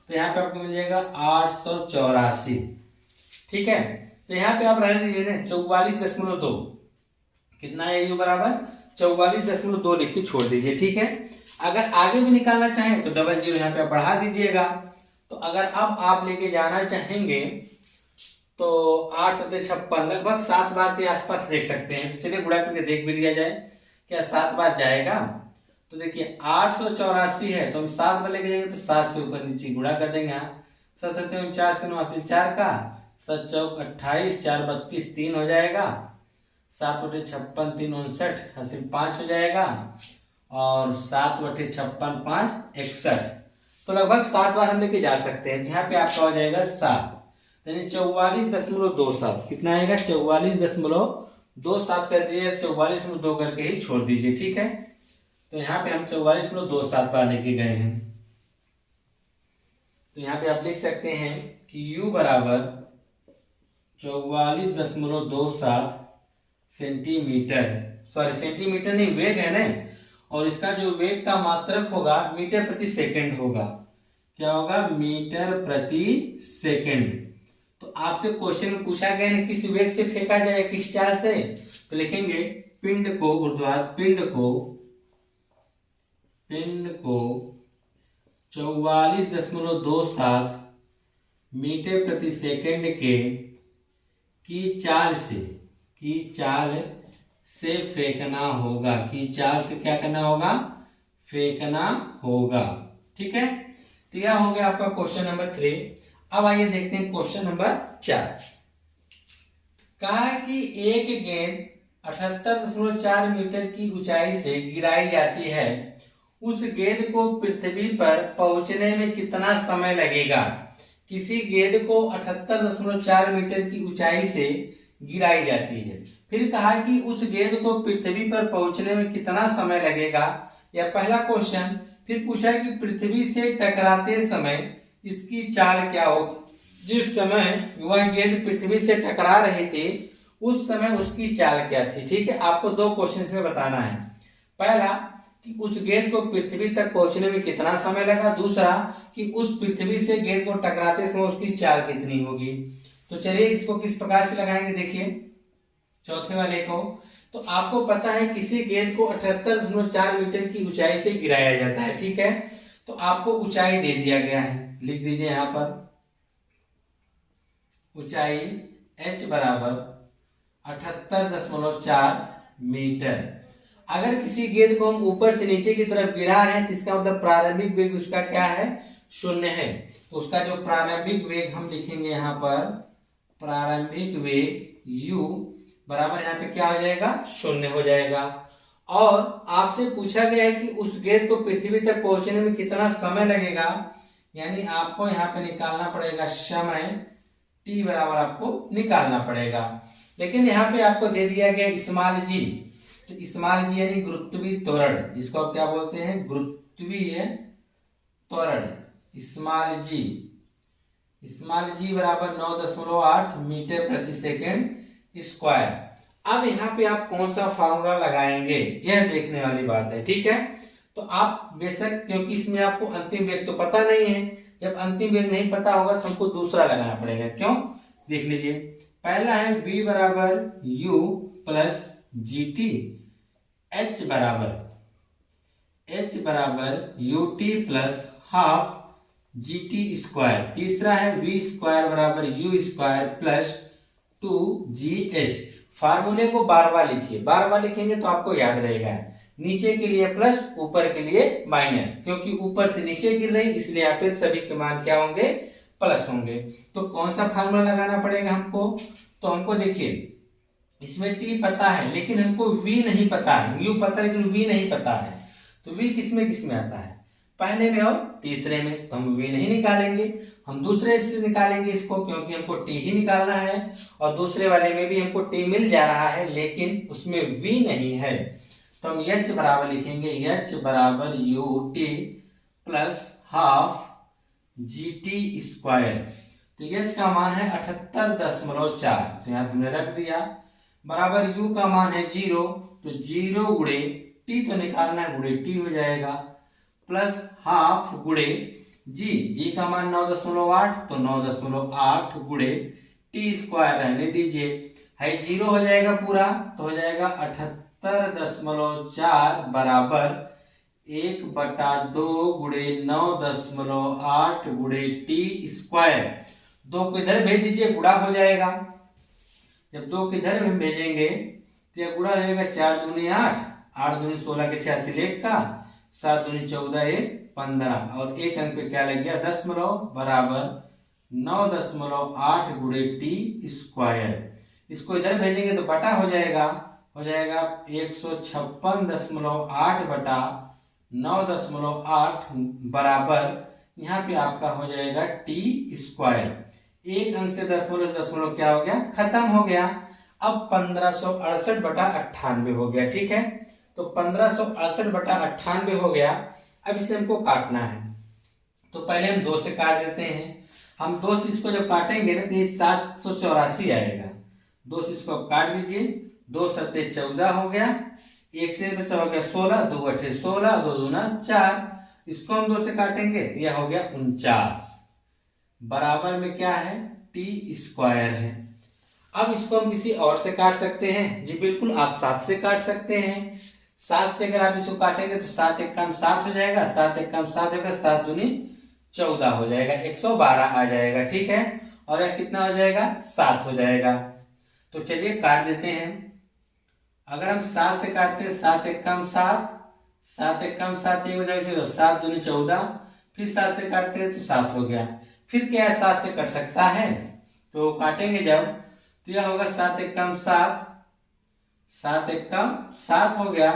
तो यहाँ पे आपको मिल जाएगा 884। ठीक है, तो यहाँ पे आप रहने दीजिए ना 44.2 कितना है यू बराबर 44.2 लिख के छोड़ दीजिए। ठीक है, अगर आगे भी निकालना चाहें तो डबल जीरो यहाँ पे आप बढ़ा दीजिएगा। तो अगर अब आप लेके जाना चाहेंगे तो 8 7 56 लगभग 7 बार के आसपास देख सकते हैं। चलिए गुणा करके देख भी लिया जाए क्या 7 बार जाएगा। तो देखिए 884 है तो हम 7 बार लेके जाएंगे तो 7 से ऊपर नीचे गुणा कर देंगे। यहाँ 7 7 4 से 9 4 का 7 चौक 28 4 32 3 हो जाएगा। 7 बटे 56 3 59 हासिल 5 हो जाएगा और 7 बटे 56 5 61। तो लगभग 7 बार हम लेके जा सकते हैं। यहाँ पे आपका हो जाएगा 7 यानी 44.27 कितना आएगा 44.27 कर दीजिए, 44.2 करके ही छोड़ दीजिए। ठीक है, तो यहाँ पे हम 44.27 बार लेके गए हैं। तो यहाँ पे आप लिख सकते हैं कि u बराबर 44.27 सेंटीमीटर, सॉरी सेंटीमीटर नहीं वेग है ना, और इसका जो वेग का मात्रक होगा मीटर प्रति सेकंड होगा। क्या होगा मीटर प्रति सेकंड। तो आपसे क्वेश्चन में पूछा गया ना किस वेग से फेंका जाए किस चाल से, तो लिखेंगे पिंड को ऊर्ध्वाधर पिंड को 44.27 मीटर प्रति सेकंड की चाल से फेंकना होगा। की चाल से क्या करना होगा, फेंकना होगा। ठीक है, तो यह हो गया आपका क्वेश्चन नंबर 3। अब आइए देखते हैं क्वेश्चन नंबर 4। कहा है कि एक गेंद 78.4 मीटर की ऊंचाई से गिराई जाती है उस गेंद को पृथ्वी पर पहुंचने में कितना समय लगेगा। किसी गेंद को 78.4 मीटर की ऊंचाई से गिराई जाती है। फिर कहा कि उस गेंद को पृथ्वी पर पहुंचने में कितना समय लगेगा, यह पहला क्वेश्चन। फिर पूछा कि पृथ्वी से टकराते समय इसकी चाल क्या होगी। जिस समय वह गेंद पृथ्वी से टकरा रही थी उस समय उसकी चाल क्या थी। ठीक है, आपको दो क्वेश्चन में बताना है। पहला कि उस गेंद को पृथ्वी तक पहुंचने में कितना समय लगा, दूसरा कि उस पृथ्वी से गेंद को टकराते समय उसकी चाल कितनी होगी। तो चलिए इसको किस प्रकार से लगाएंगे, देखिए चौथे वाले को। तो आपको पता है किसी गेंद को 78.4 मीटर की ऊंचाई से गिराया जाता है। ठीक है, तो आपको ऊंचाई दे दिया गया है, लिख दीजिए यहां पर ऊंचाई h बराबर 78.4 मीटर। अगर किसी गेंद को हम ऊपर से नीचे की तरफ गिरा रहे हैं तो इसका मतलब प्रारंभिक वेग उसका क्या है, 0 है। तो उसका जो प्रारंभिक वेग हम लिखेंगे यहाँ पर, प्रारंभिक वेग u बराबर यहाँ पे क्या हो जाएगा, 0 हो जाएगा। और आपसे पूछा गया है कि उस गेंद को पृथ्वी तक पहुंचने में कितना समय लगेगा, यानी आपको यहाँ पे निकालना पड़ेगा समय t बराबर आपको निकालना पड़ेगा। लेकिन यहाँ पे आपको दे दिया गया स्मॉल जी। तो स्मॉल जी यानी गुरुत्वीय त्वरण, जिसको आप क्या बोलते हैं, गुरुत्वीय त्वरण, स्मॉल जी। स्मॉल जी बराबर 9.8 मीटर प्रति सेकेंड स्क्वायर। अब यहाँ पे आप कौन सा फार्मूला लगाएंगे यह देखने वाली बात है। ठीक है, तो आप बेशक, क्योंकि इसमें आपको अंतिम वेग तो पता नहीं है, जब अंतिम वेग नहीं पता होगा तो हमको दूसरा लगाना पड़ेगा। क्यों, देख लीजिए। पहला है v बराबर u plus G T, h बराबर U T plus half G T square. तीसरा है v स्क्वायर बराबर यू स्क्वायर प्लस 2gh। फार्मूले को बार बार लिखिए, बार बार लिखेंगे तो आपको याद रहेगा। नीचे के लिए प्लस, ऊपर के लिए माइनस, क्योंकि ऊपर से नीचे गिर रही इसलिए यहाँ पे सभी के मान क्या होंगे, प्लस होंगे। तो कौन सा फार्मूला लगाना पड़ेगा हमको, तो हमको देखिए इसमें t पता है लेकिन हमको v नहीं पता है, u पता है लेकिन v नहीं पता है। तो v किसमें किसमें आता है, पहले में और तीसरे में। तो हम v नहीं निकालेंगे, हम दूसरे से निकालेंगे इसको, क्योंकि हमको t ही निकालना है। और दूसरे वाले में भी हमको t मिल जा रहा है लेकिन उसमें v नहीं है। तो हम h बराबर लिखेंगे, h बराबर U T plus half G T square. तो h का मान है 78.4, तो यहाँ हमने रख दिया। बराबर u का मान है 0, तो 0 गुणे t तो निकालना है, गुणे t हो जाएगा, प्लस हाफ गुणे g का मान 9.8, तो 9.8 गुणे t स्क्वायर रहने दीजिए, है 0 हो जाएगा पूरा, तो हो जाएगा 78.4 बराबर 1/2 गुणे 9.8 गुणे टी स्क्वायर। 2 को इधर भेज दीजिए, गुणा हो जाएगा। जब 2 को इधर में भेजेंगे तो यह गुणा हो जाएगा, 4 दूनी 8, 8 दूनी 16 के 86 लेख का, 7 दूनी 14 1 15, और एक अंक पे क्या लग गया, दशमलव, बराबर 9.8 गुणे टी स्क्वायर। इसको इधर भेजेंगे तो बटा हो जाएगा 156.8 बटा 9.8 बराबर यहाँ पे आपका हो जाएगा टी स्क्वायर। एक अंक से दशमलव क्या हो गया, खत्म हो गया। अब 1568/98 हो गया। ठीक है, तो 1568/98 हो गया। अब इसे हमको काटना है, तो पहले हम 2 से काट देते हैं। हम 2 से इसको जब काटेंगे ना तो ये 784 आएगा। 2 से इसको काट दीजिए, 2 सत्ते 14 हो गया, 1 से बचा हो गया 16, 2 अठे 16, 2 दूना 4। इसको हम 2 से काटेंगे तो यह हो गया 49, बराबर में क्या है, टी स्क्वायर है। अब इसको हम किसी और से काट सकते हैं, जी बिल्कुल, आप 7 से काट सकते हैं। 7 से अगर आप इसको काटेंगे तो 7 एक काम 7 हो जाएगा, 7 एक काम 7 होगा, 7 दूनी 14 हो जाएगा, 112 आ जाएगा। ठीक है, और यह कितना हो जाएगा, 7 हो जाएगा। तो चलिए काट देते हैं। अगर हम 7 से काटते हैं, 7 एक काम 7, 7 एक काम 7 एक हो जाएगा, 7 दूनी 14, फिर 7 से काटते हैं तो 7 हो गया। फिर क्या है, 7 से कट सकता है, तो काटेंगे जब तो यह होगा 7 एक काम 7, 7 एक काम 7 हो गया।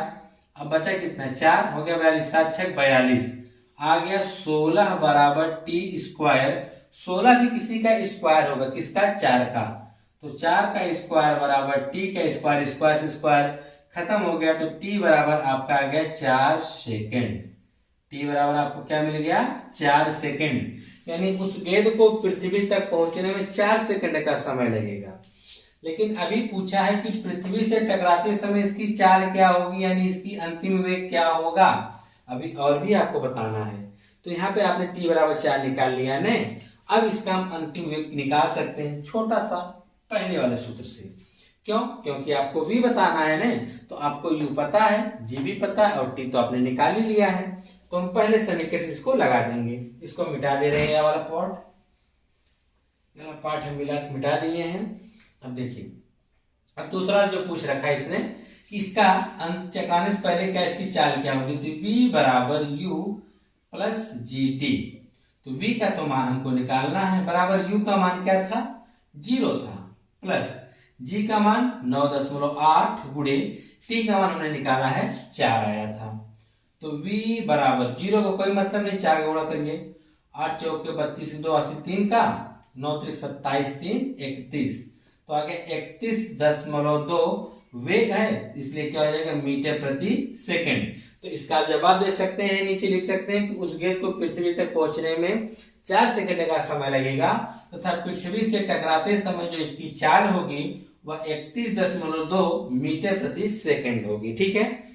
अब बचा कितना, 4 हो गया 42, 7 6 42, आ गया 16 बराबर टी स्क्वायर। 16 भी किसी का स्क्वायर होगा, किसका, 4 का। तो 4 का स्क्वायर बराबर टी का स्क्वायर, स्क्वायर से स्क्वायर खत्म हो गया, तो टी बराबर आपका आ गया 4 सेकेंड। टी बराबर आपको क्या मिल गया, 4 सेकेंड। यानी उस गेंद को पृथ्वी तक पहुंचने में 4 सेकंड का समय लगेगा। लेकिन अभी पूछा है कि पृथ्वी से टकराते समय इसकी चाल क्या होगी, यानी इसकी अंतिम वेग क्या होगा। अभी और भी आपको बताना है। तो यहाँ पे आपने टी बराबर 4 निकाल लिया ने। अब इसका हम अंतिम वेग निकाल सकते हैं छोटा सा पहले वाले सूत्र से। क्यों, क्योंकि आपको v बताना है ने, तो आपको u पता है, g भी पता है और t तो आपने निकाल ही लिया है। तो हम पहले समीकरण से इसको लगा देंगे। इसको मिटा दे रहे हैं, ये वाला पार्ट हम मिटा दिए हैं। अब देखिए, अब दूसरा जो पूछ रखा है इसने कि इसका अंत चक्राने से पहले क्या इसकी चाल क्या होगी, तो v बराबर u प्लस जी टी। तो v का तो मान हमको निकालना है, बराबर u का मान क्या था, 0 था, प्लस g का मान 9.8 गुणे t का मान हमने निकाला है 4 आया था। तो v बराबर 0 को कोई मतलब नहीं, 4 का गुणा करिए, 8 चौक के 32, 2 80 3 का, 9 3 27 3 31, तो आगे 31.2 वेग है, इसलिए क्या हो जाएगा, मीटर प्रति सेकंड। तो इसका आप जवाब दे सकते हैं, नीचे लिख सकते हैं कि उस गेंद को पृथ्वी तक पहुंचने में 4 सेकंड का समय लगेगा, तथा पृथ्वी से टकराते समय जो इसकी चाल होगी वह 31.2 मीटर प्रति सेकंड होगी। ठीक है,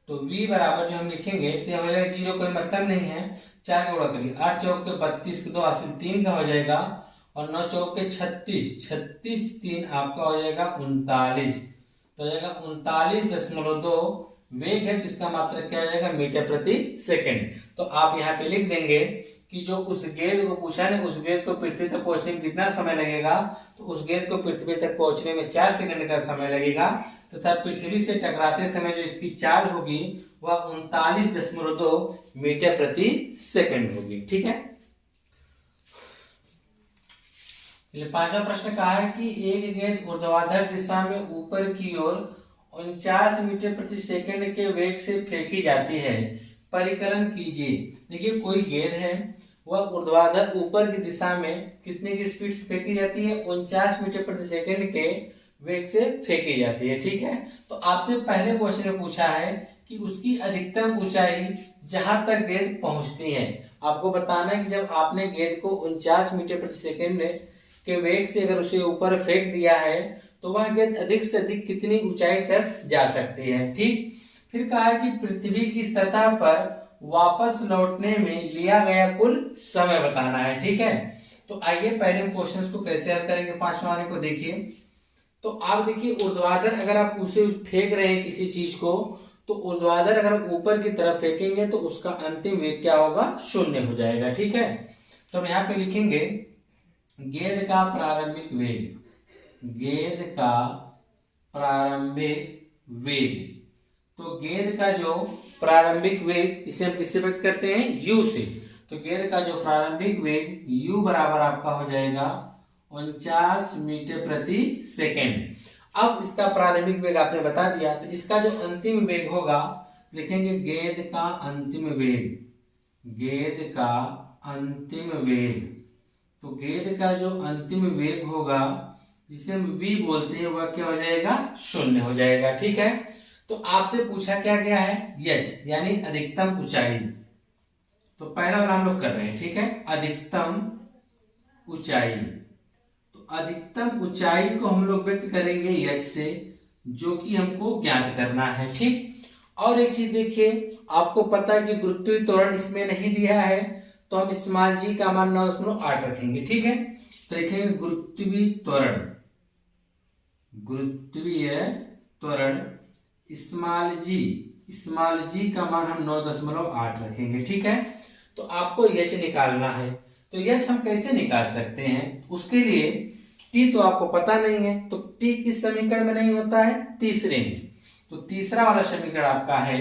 तो v बराबर जो हम लिखेंगे तो हो जाएगा 0, कोई मतलब नहीं है, 4 का गुणा करिए, 8 चौक के 32 के 2 हासिल 3 का हो जाएगा, और 9 चौक के 36 3 आपका हो जाएगा 39, तो हो जाएगा 39.2 वेग है, जिसका मात्रक क्या हो जाएगा, मीटर प्रति सेकंड। तो आप यहाँ पे लिख देंगे कि जो उस गेंद को पूछा है, उस गेंद को पृथ्वी तक पहुंचने में कितना समय लगेगा, तो उस गेंद को पृथ्वी तक पहुंचने में 4 सेकंड का समय लगेगा, तथा पृथ्वी से टकराते समय जो इसकी चाल होगी वह 39.2 मीटर प्रति सेकंड होगी। ठीक है, पांचवा प्रश्न कहा है कि एक गेंद ऊर्ध्वाधर दिशा में ऊपर की ओर 49 मीटर प्रति सेकंड के वेग से फेंकी जाती है, परिकलन कीजिए। देखिए, कोई गेंद है, वह ऊर्ध्वाधर ऊपर की दिशा में कितने की स्पीड से फेंकी जाती है, 49 मीटर प्रति सेकंड के वेग से फेंकी जाती है। ठीक है, तो आपसे पहले क्वेश्चन में पूछा है कि उसकी अधिकतम ऊंचाई जहां तक गेंद पहुंचती है। आपको बताना है कि जब आपने गेंद को 49 मीटर प्रति सेकंड के वेग से अगर उसे ऊपर फेंक दिया है तो वह गेंद अधिक से अधिक कितनी ऊंचाई तक जा सकती है। ठीक, फिर कहा है कि पृथ्वी की सतह पर वापस लौटने में लिया गया कुल समय बताना है। ठीक है, तो आइए पहले हम क्वेश्चन को कैसे हल करेंगे। पांचवा वाले को देखिए, तो आप देखिए, ऊर्ध्वाधर अगर आप उसे फेंक रहे हैं किसी चीज को, तो ऊर्ध्वाधर अगर ऊपर की तरफ फेंकेंगे तो उसका अंतिम वेग क्या होगा, 0 हो जाएगा। ठीक है, तो हम यहाँ पे लिखेंगे गेंद का प्रारंभिक वेग, गेंद का प्रारंभिक वेग। तो गेंद का जो प्रारंभिक वेग, इसे हम किससे व्यक्त करते हैं, u से। तो गेंद का जो प्रारंभिक वेग u बराबर आपका हो जाएगा 49 मीटर प्रति सेकंड। अब इसका प्रारंभिक वेग आपने बता दिया, तो इसका जो अंतिम वेग होगा, लिखेंगे गेंद का अंतिम वेग, गेंद का अंतिम वेग। तो गेंद का जो अंतिम वेग होगा, जिसे हम v बोलते हैं, वह क्या हो जाएगा, 0 हो जाएगा। ठीक है, तो आपसे पूछा क्या गया है, h यानी अधिकतम ऊंचाई। तो पहला वाला हम लोग कर रहे हैं। ठीक है, अधिकतम ऊंचाई। तो अधिकतम ऊंचाई को हम लोग व्यक्त करेंगे h से, जो कि हमको ज्ञात करना है। ठीक, और एक चीज देखिए, आपको पता है कि गुरुत्वीय त्वरण इसमें नहीं दिया है, तो हम स्मॉल g का मान 9.8 रखेंगे। ठीक है, तो लिखेंगे गुरुत्वीय त्वरण, गुरुत्वीय त्वरण स्मॉल g का मान हम 9.8 रखेंगे। ठीक है, तो आपको यश निकालना है। तो यश हम कैसे निकाल सकते हैं, उसके लिए टी तो आपको पता नहीं है, तो टी किस समीकरण में नहीं होता है? तीसरे में। तो तीसरा वाला समीकरण आपका है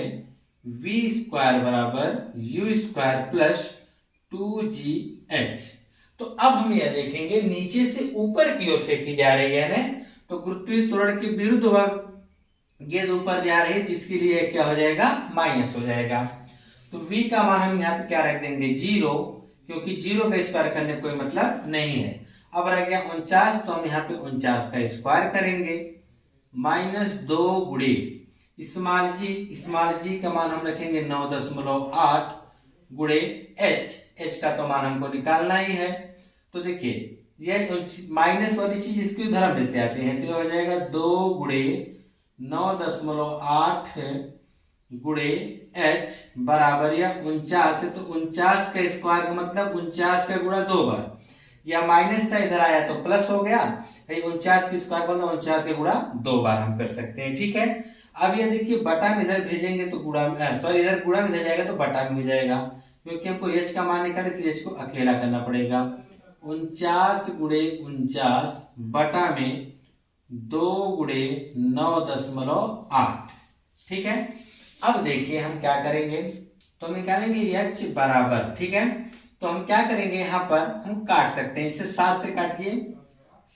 v स्क्वायर बराबर u स्क्वायर प्लस 2gh। तो अब हम यह देखेंगे नीचे से ऊपर की ओर फेंकी जा रही है ना, तो गुरुत्वीय त्वरण के विरुद्ध गेंद ऊपर जा रही है, जिसके लिए क्या हो जाएगा? माइनस हो जाएगा। तो v का मान हम यहाँ पे क्या रख देंगे? 0, क्योंकि 0 का स्क्वायर करने कोई मतलब नहीं है। अब रह गया 49, तो हम यहाँ पे 49 का स्क्वायर करेंगे -2 गुणे स्मॉल जी का मान हम रखेंगे 9.8 गुणे h का तो मान हमको निकालना ही है। तो देखिए यह माइनस वाली चीज इसकी उधर हम लेते आते हैं, तो यह हो जाएगा 2 गुणे 9.8 गुणे h बराबर या 49 है, तो 49 का स्क्वायर का मतलब 49 का गुणा 2 बार, या माइनस था इधर आया तो प्लस हो गया, 49 की स्क्वायर मतलब 49 का गुणा 2 बार हम कर सकते हैं। ठीक है, अब ये देखिए बटा में इधर भेजेंगे तो गुणा सॉरी इधर गुणा में इधर जाएगा तो बटा में हो जाएगा, क्योंकि हमको h का मान निकालना इसलिए h को अकेला करना पड़ेगा। 49 गुणे 49 बटा में 2 गुणे 9.8। ठीक है, अब देखिए हम क्या करेंगे, तो हम निकालेंगे h बराबर, ठीक है, तो हम क्या करेंगे यहाँ पर हम काट सकते हैं, इसे 7 से काटिए,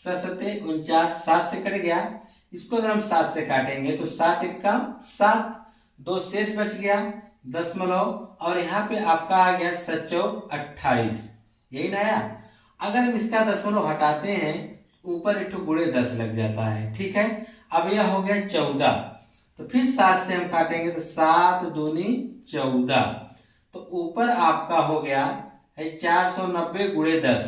7 से कट गया, इसको अगर हम 7 से काटेंगे तो 7 1 7, 2 शेष बच गया दशमलव, और यहाँ पे आपका आ गया 7 28, यही ना आया। अगर हम इसका दशमलव हटाते हैं ऊपर एक गुणे 10 लग जाता है। ठीक है, अब यह हो गया 14, तो फिर 7 से हम काटेंगे तो 7 दूनी 14, तो ऊपर आपका हो गया है 490 गुणे 10।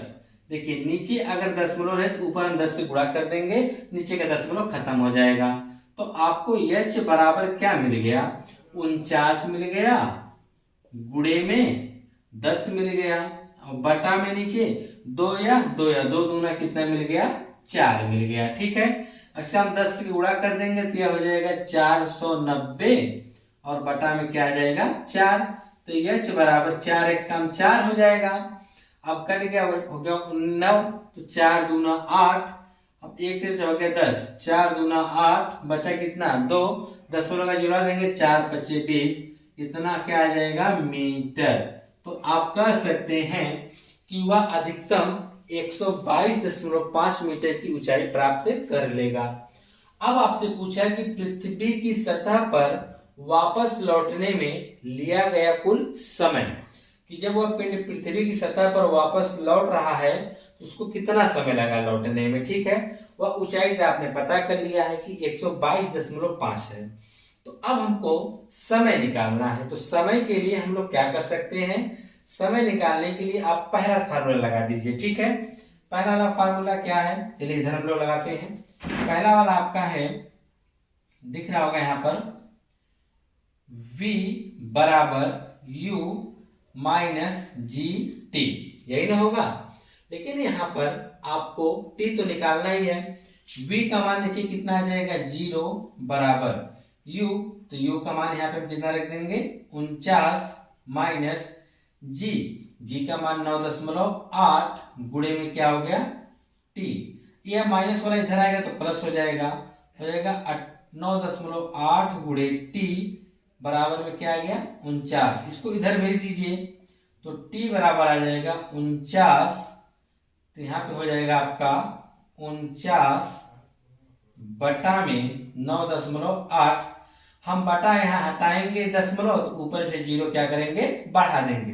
देखिए नीचे अगर दशमलव है तो ऊपर हम 10 से गुणा कर देंगे, नीचे का दशमलव खत्म हो जाएगा। तो आपको h बराबर क्या मिल गया? 49 मिल गया, गुणे में 10 मिल गया, और बटा में नीचे 2 दूना कितना मिल गया? 4 मिल गया। ठीक है, अच्छा हम 10 से गुणा कर देंगे तो यह हो जाएगा 490, और बटा में क्या आ जाएगा? 4, तो h बराबर 4 1 4 हो जाएगा। अब कट गया, हो गया 9, तो 4 दूना 8, अब 1 से हो गया 10, 4 दूना 8, बचा कितना? 2, दशमलव का जुड़ा देंगे, 4 5 20, इतना क्या आ जाएगा? मीटर। तो आप कह सकते हैं कि वह अधिकतम 122.5 मीटर की ऊंचाई प्राप्त कर लेगा। अब आपसे पूछा कि पृथ्वी की सतह पर वापस लौटने में लिया गया कुल समय, कि जब वह पिंड पृथ्वी की सतह पर वापस लौट रहा है तो उसको कितना समय लगा लौटने में। ठीक है, वह ऊंचाई तो आपने पता कर लिया है कि 122.5 है। तो अब हमको समय निकालना है, तो समय के लिए हम लोग क्या कर सकते हैं? समय निकालने के लिए आप पहला फार्मूला लगा दीजिए। ठीक है, पहला वाला फार्मूला क्या है? चलिए इधर हम लोग लगाते हैं। पहला वाला आपका है, दिख रहा होगा यहाँ पर, v बराबर u माइनस जी टी, यही ना होगा। लेकिन यहाँ पर आपको t तो निकालना ही है। v का मान देखिए कितना आ जाएगा? 0 बराबर u, तो u का मान यहाँ पे कितना रख देंगे? 49 माइनस g का मान 9.8 गुणे में क्या हो गया? t, यह माइनस वाला इधर आएगा तो प्लस हो जाएगा 9.8 गुणे t बराबर में क्या आ गया? 49। इसको इधर भेज दीजिए तो t बराबर आ जाएगा 49, तो यहाँ पे हो जाएगा आपका 49 बटा में 9.8, हम बटा यहाँ हटाएंगे दशमलव तो ऊपर से 0 क्या करेंगे? बढ़ा देंगे।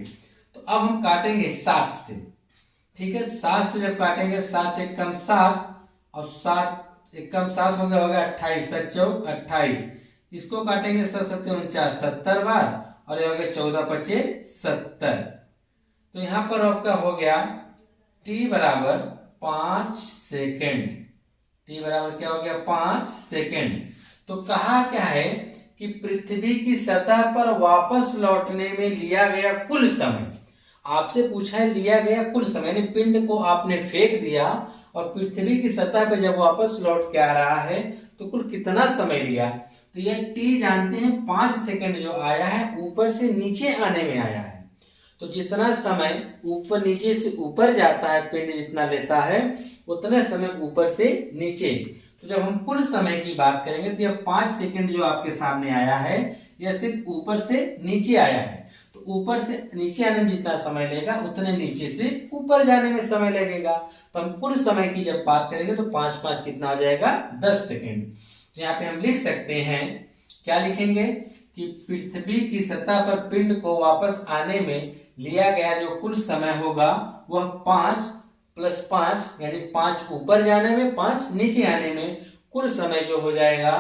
तो अब हम काटेंगे 7 से। ठीक है, 7 से जब काटेंगे 7 1 7, और 7 1 7 हो गया 28, 7 चौक 28, इसको काटेंगे 7 7 49, 70 बार, और ये हो गया 14 5 70। तो यहाँ पर आपका हो गया t बराबर 5 सेकेंड। t बराबर क्या हो गया? 5 सेकेंड। तो कहा क्या है कि पृथ्वी की सतह पर वापस लौटने में लिया गया कुल समय। आपसे पूछा है लिया गया कुल समय, यानी पिंड को आपने फेंक दिया और पृथ्वी की सतह पर जब वापस लौट के आ रहा है तो कुल कितना समय लिया। तो यह t जानते हैं 5 सेकंड जो आया है ऊपर से नीचे आने में आया है, तो जितना समय ऊपर नीचे से ऊपर जाता है, पिंड जितना लेता है उतना समय ऊपर से नीचे। तो जब हम कुल समय की बात करेंगे तो यह 5 सेकंड जो आपके सामने आया है यह सिर्फ ऊपर से नीचे आया है। तो ऊपर से नीचे आने में जितना समय लगेगा उतने नीचे से ऊपर जाने में समय लगेगा। तो हम कुल समय की जब बात करेंगे तो 5 5 कितना हो जाएगा 10 सेकंड। तो यहाँ पे हम लिख सकते हैं, क्या लिखेंगे कि पृथ्वी की सतह पर पिंड को वापस आने में लिया गया जो कुल समय होगा वह 5 + 5 यानी 5 ऊपर जाने में 5 नीचे आने में कुल समय जो हो जाएगा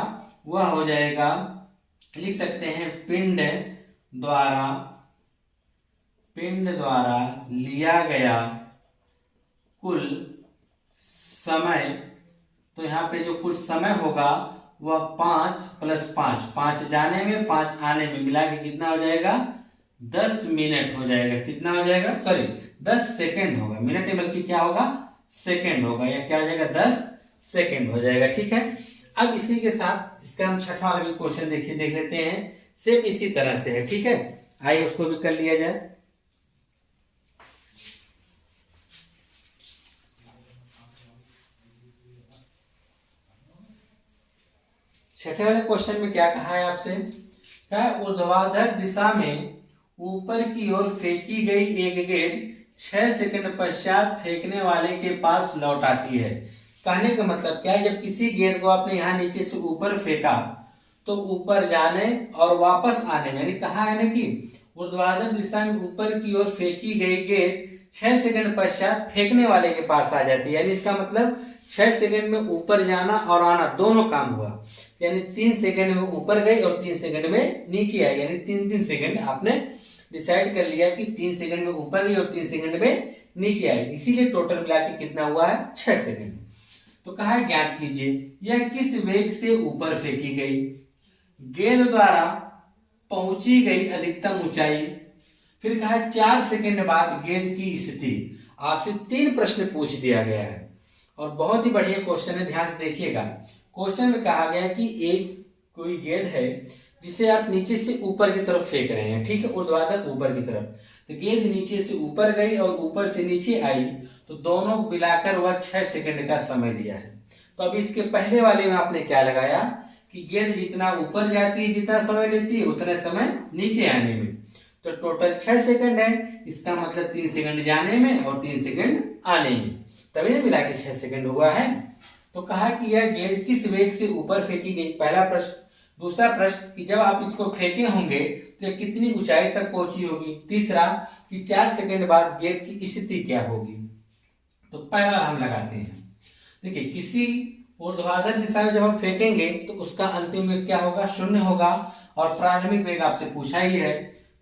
वह हो जाएगा, लिख सकते हैं पिंड द्वारा लिया गया कुल समय। तो यहाँ पे जो कुल समय होगा वह 5 + 5, 5 जाने में 5 आने में मिला के कितना हो जाएगा 10 मिनट हो जाएगा। कितना हो जाएगा, सॉरी 10 सेकंड होगा, मिनट नहीं बल्कि क्या होगा सेकंड होगा, या क्या हो जाएगा 10 सेकंड हो जाएगा। ठीक है, अब इसी के साथ इसका हम छठा वाला भी क्वेश्चन देख लेते हैं, सेम इसी तरह से है। ठीक है, आइए उसको भी कर लिया जाए। छठे वाले क्वेश्चन में क्या कहा है आपसे, क्या है ऊर्ध्वाधर दिशा में ऊपर की ओर फेंकी गई एक गेंद 6 सेकंड पश्चात फेंकने वाले के पास लौट आती है। कहने का मतलब क्या है, जब किसी गेंद को आपने यहाँ नीचे से ऊपर फेंका तो ऊपर जाने और वापस आने में, यानी कहा है ना कि ऊर्ध्वाधर दिशा में ऊपर की ओर फेंकी गई गेंद 6 सेकंड पश्चात फेंकने वाले के पास आ जाती है। यानी इसका मतलब 6 सेकंड में ऊपर जाना और आना दोनों काम हुआ, यानी 3 सेकंड में ऊपर गई और 3 सेकंड में नीचे आई, यानी 3-3 सेकंड आपने डिसाइड कर लिया कि 3 सेकंड में ऊपर गई और 3 सेकंड में नीचे आई, इसीलिए टोटल मिला के कितना हुआ है 6 सेकंड। तो कहा है ज्ञात कीजिए यह किस वेग से ऊपर फेंकी गई, गेंद द्वारा पहुंची गई अधिकतम ऊंचाई, फिर कहा 4 सेकंड बाद गेंद की स्थिति। आपसे 3 प्रश्न पूछ दिया गया है और बहुत ही बढ़िया क्वेश्चन है, ध्यान से देखिएगा। क्वेश्चन में कहा गया कि एक कोई गेंद है जिसे आप नीचे से ऊपर की तरफ फेंक रहे हैं, ठीक है, ऊर्ध्वाधर ऊपर की तरफ। तो गेंद नीचे से ऊपर गई और ऊपर से नीचे आई, तो दोनों मिलाकर वह 6 सेकंड का समय लिया है। तो अब इसके पहले वाले में आपने क्या लगाया कि गेंद जितना ऊपर जाती है जितना समय लेती है उतना समय नीचे आने में, तो टोटल 6 सेकंड है। इसका मतलब 3 सेकंड जाने में और 3 सेकंड आने में, तभी मिला के 6 सेकंड हुआ है। तो कहा कि यह गेंद किस वेग से ऊपर फेंकी गई, पहला प्रश्न। दूसरा प्रश्न कि जब आप इसको फेंके होंगे तो यह कितनी ऊंचाई तक पहुंची होगी। तीसरा कि 4 सेकंड बाद गेंद की स्थिति क्या होगी। तो पहला हम लगाते हैं, देखिए किसी ऊर्ध्वाधर दिशा में जब हम फेंकेंगे तो उसका अंतिम वेग क्या होगा 0 होगा, और प्रारंभिक वेग आपसे पूछा ही है,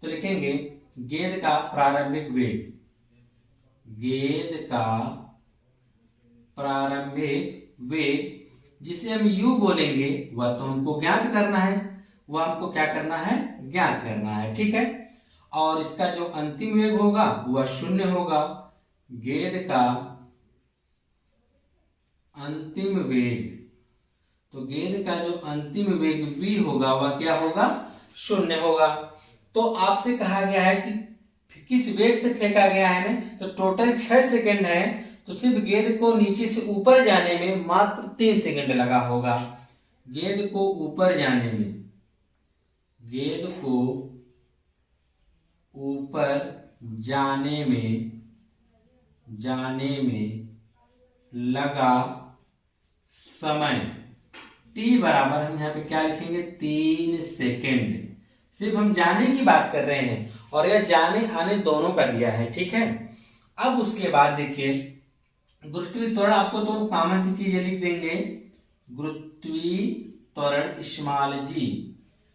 तो लिखेंगे गेंद का प्रारंभिक वेग, गेंद का प्रारंभिक वेग जिसे हम u बोलेंगे वह तो हमको ज्ञात करना है, वह हमको क्या करना है ज्ञात करना है, ठीक है। और इसका जो अंतिम वेग होगा वह 0 होगा। गेंद का अंतिम वेग, तो गेंद का जो अंतिम वेग v होगा वह क्या होगा 0 होगा। तो आपसे कहा गया है कि किस वेग से फेंका गया है ना, तो टोटल 6 सेकंड है, तो सिर्फ गेंद को नीचे से ऊपर जाने में मात्र 3 सेकंड लगा होगा। गेंद को ऊपर जाने में, गेंद को ऊपर जाने में लगा समय t बराबर, हम यहाँ पे क्या लिखेंगे 3 सेकंड। सिर्फ हम जाने की बात कर रहे हैं और यह जाने आने दोनों का दिया है, ठीक है। अब उसके बाद देखिए गुरुत्वीय त्वरण, आपको तो कॉमन सी चीजें लिख देंगे। गुरुत्वीय त्वरण स्मॉल g,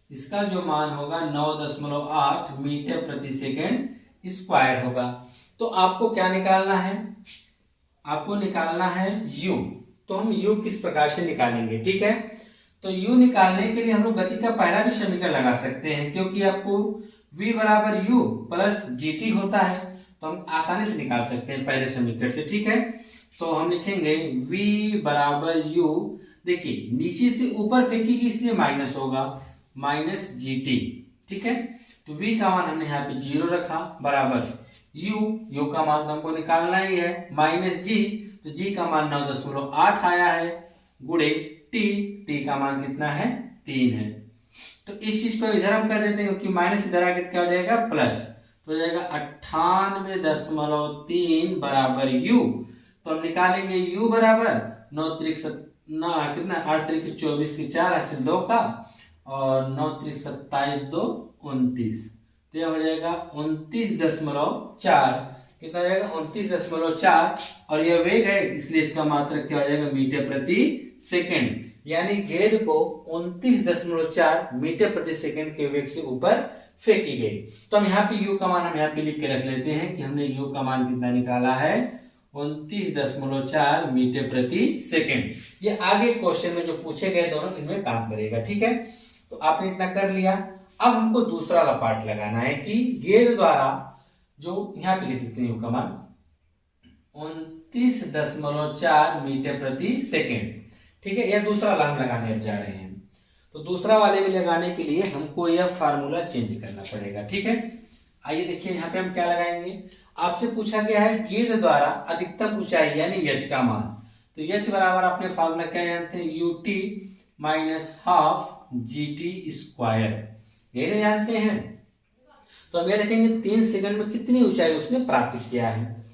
इसका जो मान होगा 9.8 मीटर प्रति सेकंड स्क्वायर होगा। तो आपको क्या निकालना है, आपको निकालना है u। तो हम u किस प्रकार से निकालेंगे, ठीक है। तो u निकालने के लिए हम लोग गति का पहला भी समीकरण लगा सकते हैं, क्योंकि आपको v बराबर u प्लस gt होता है, तो हम आसानी से निकाल सकते हैं पहले समीकरण से, ठीक है। तो हम लिखेंगे v बराबर u, देखिए नीचे से ऊपर फेंकेगी इसलिए माइनस होगा, माइनस gt, ठीक है। तो v का मान हमने यहाँ पे 0 रखा बराबर u का मान तो हमको निकालना ही है माइनस g, तो g का मान 9.8 आया है गुणे t का मान कितना है 3 है। तो इस चीज को इधर हम कर देते हैं क्योंकि माइनस इधर आके क्या हो जाएगा प्लस, तो हो जाएगा 98.3 बराबर u। तो हम निकालेंगे u बराबर 9 त्रिक कितना 8 त्रिक 24 की 4 हासिल 2 का और 9 त्रिक 27 2 29, तो यह हो जाएगा 29.4, कितना हो जाएगा 29.4 और यह वेग है इसलिए इसका मात्रक क्या हो जाएगा मीटर प्रति सेकंड, यानी गेंद को 29.4 मीटर प्रति सेकंड के वेग से ऊपर फेंकी गई। तो हम यहाँ पे u का मान हम यहाँ पे लिख के रख लेते हैं कि हमने u का मान कितना निकाला है 29.4 मीटर प्रति सेकंड। ये आगे क्वेश्चन में जो पूछे गए दोनों इनमें काम करेगा, ठीक है। तो आपने इतना कर लिया, अब हमको दूसरा वाला पार्ट लगाना है कि गेंद द्वारा जो यहाँ पे लिख लेते हैं u का मान 29.4 मीटर प्रति सेकंड, ठीक है। यह दूसरा वाला हम लगाने अब जा रहे हैं। तो दूसरा वाले में लगाने के लिए हमको यह फार्मूला चेंज करना पड़ेगा, ठीक है। आइए देखिए यहाँ पे हम क्या लगाएंगे। आपसे पूछा गया है गेंद द्वारा अधिकतम ऊंचाई यानी h का मान, तो h बराबर आपने फार्मूला क्या जानते हैं ut minus half gt square, यही नहीं जानते हैं। तो हम ये देखेंगे 3 सेकंड में कितनी ऊंचाई उसने प्राप्त किया है।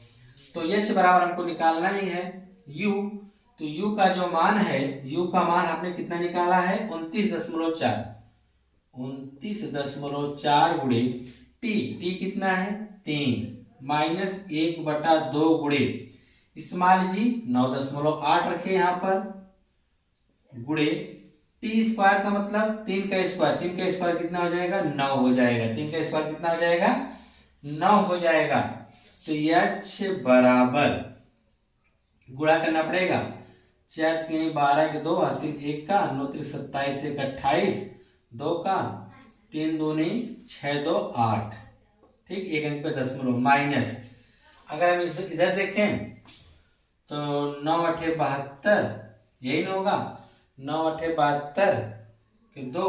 तो h बराबर हमको निकालना ही है u, तो u का जो मान है u का मान आपने कितना निकाला है 29.4 गुणे t कितना है 3 माइनस 1/2 गुणे स्मॉल जी 9.8 रखे यहाँ पर गुणे टी स्क्वायर का मतलब 3 का स्क्वायर कितना हो जाएगा 9 हो जाएगा, 3 का स्क्वायर कितना हो जाएगा 9 हो जाएगा। तो h बराबर गुणा करना पड़ेगा 4 3 12 के 2 हासिल 1 का 9 3 27 1 28 2 का 3 2 6 2 8, ठीक, एक अंक पे दशमलव माइनस। अगर हम इसे इधर देखें तो 9 8 72 यही ना होगा, 9 8 72 के 2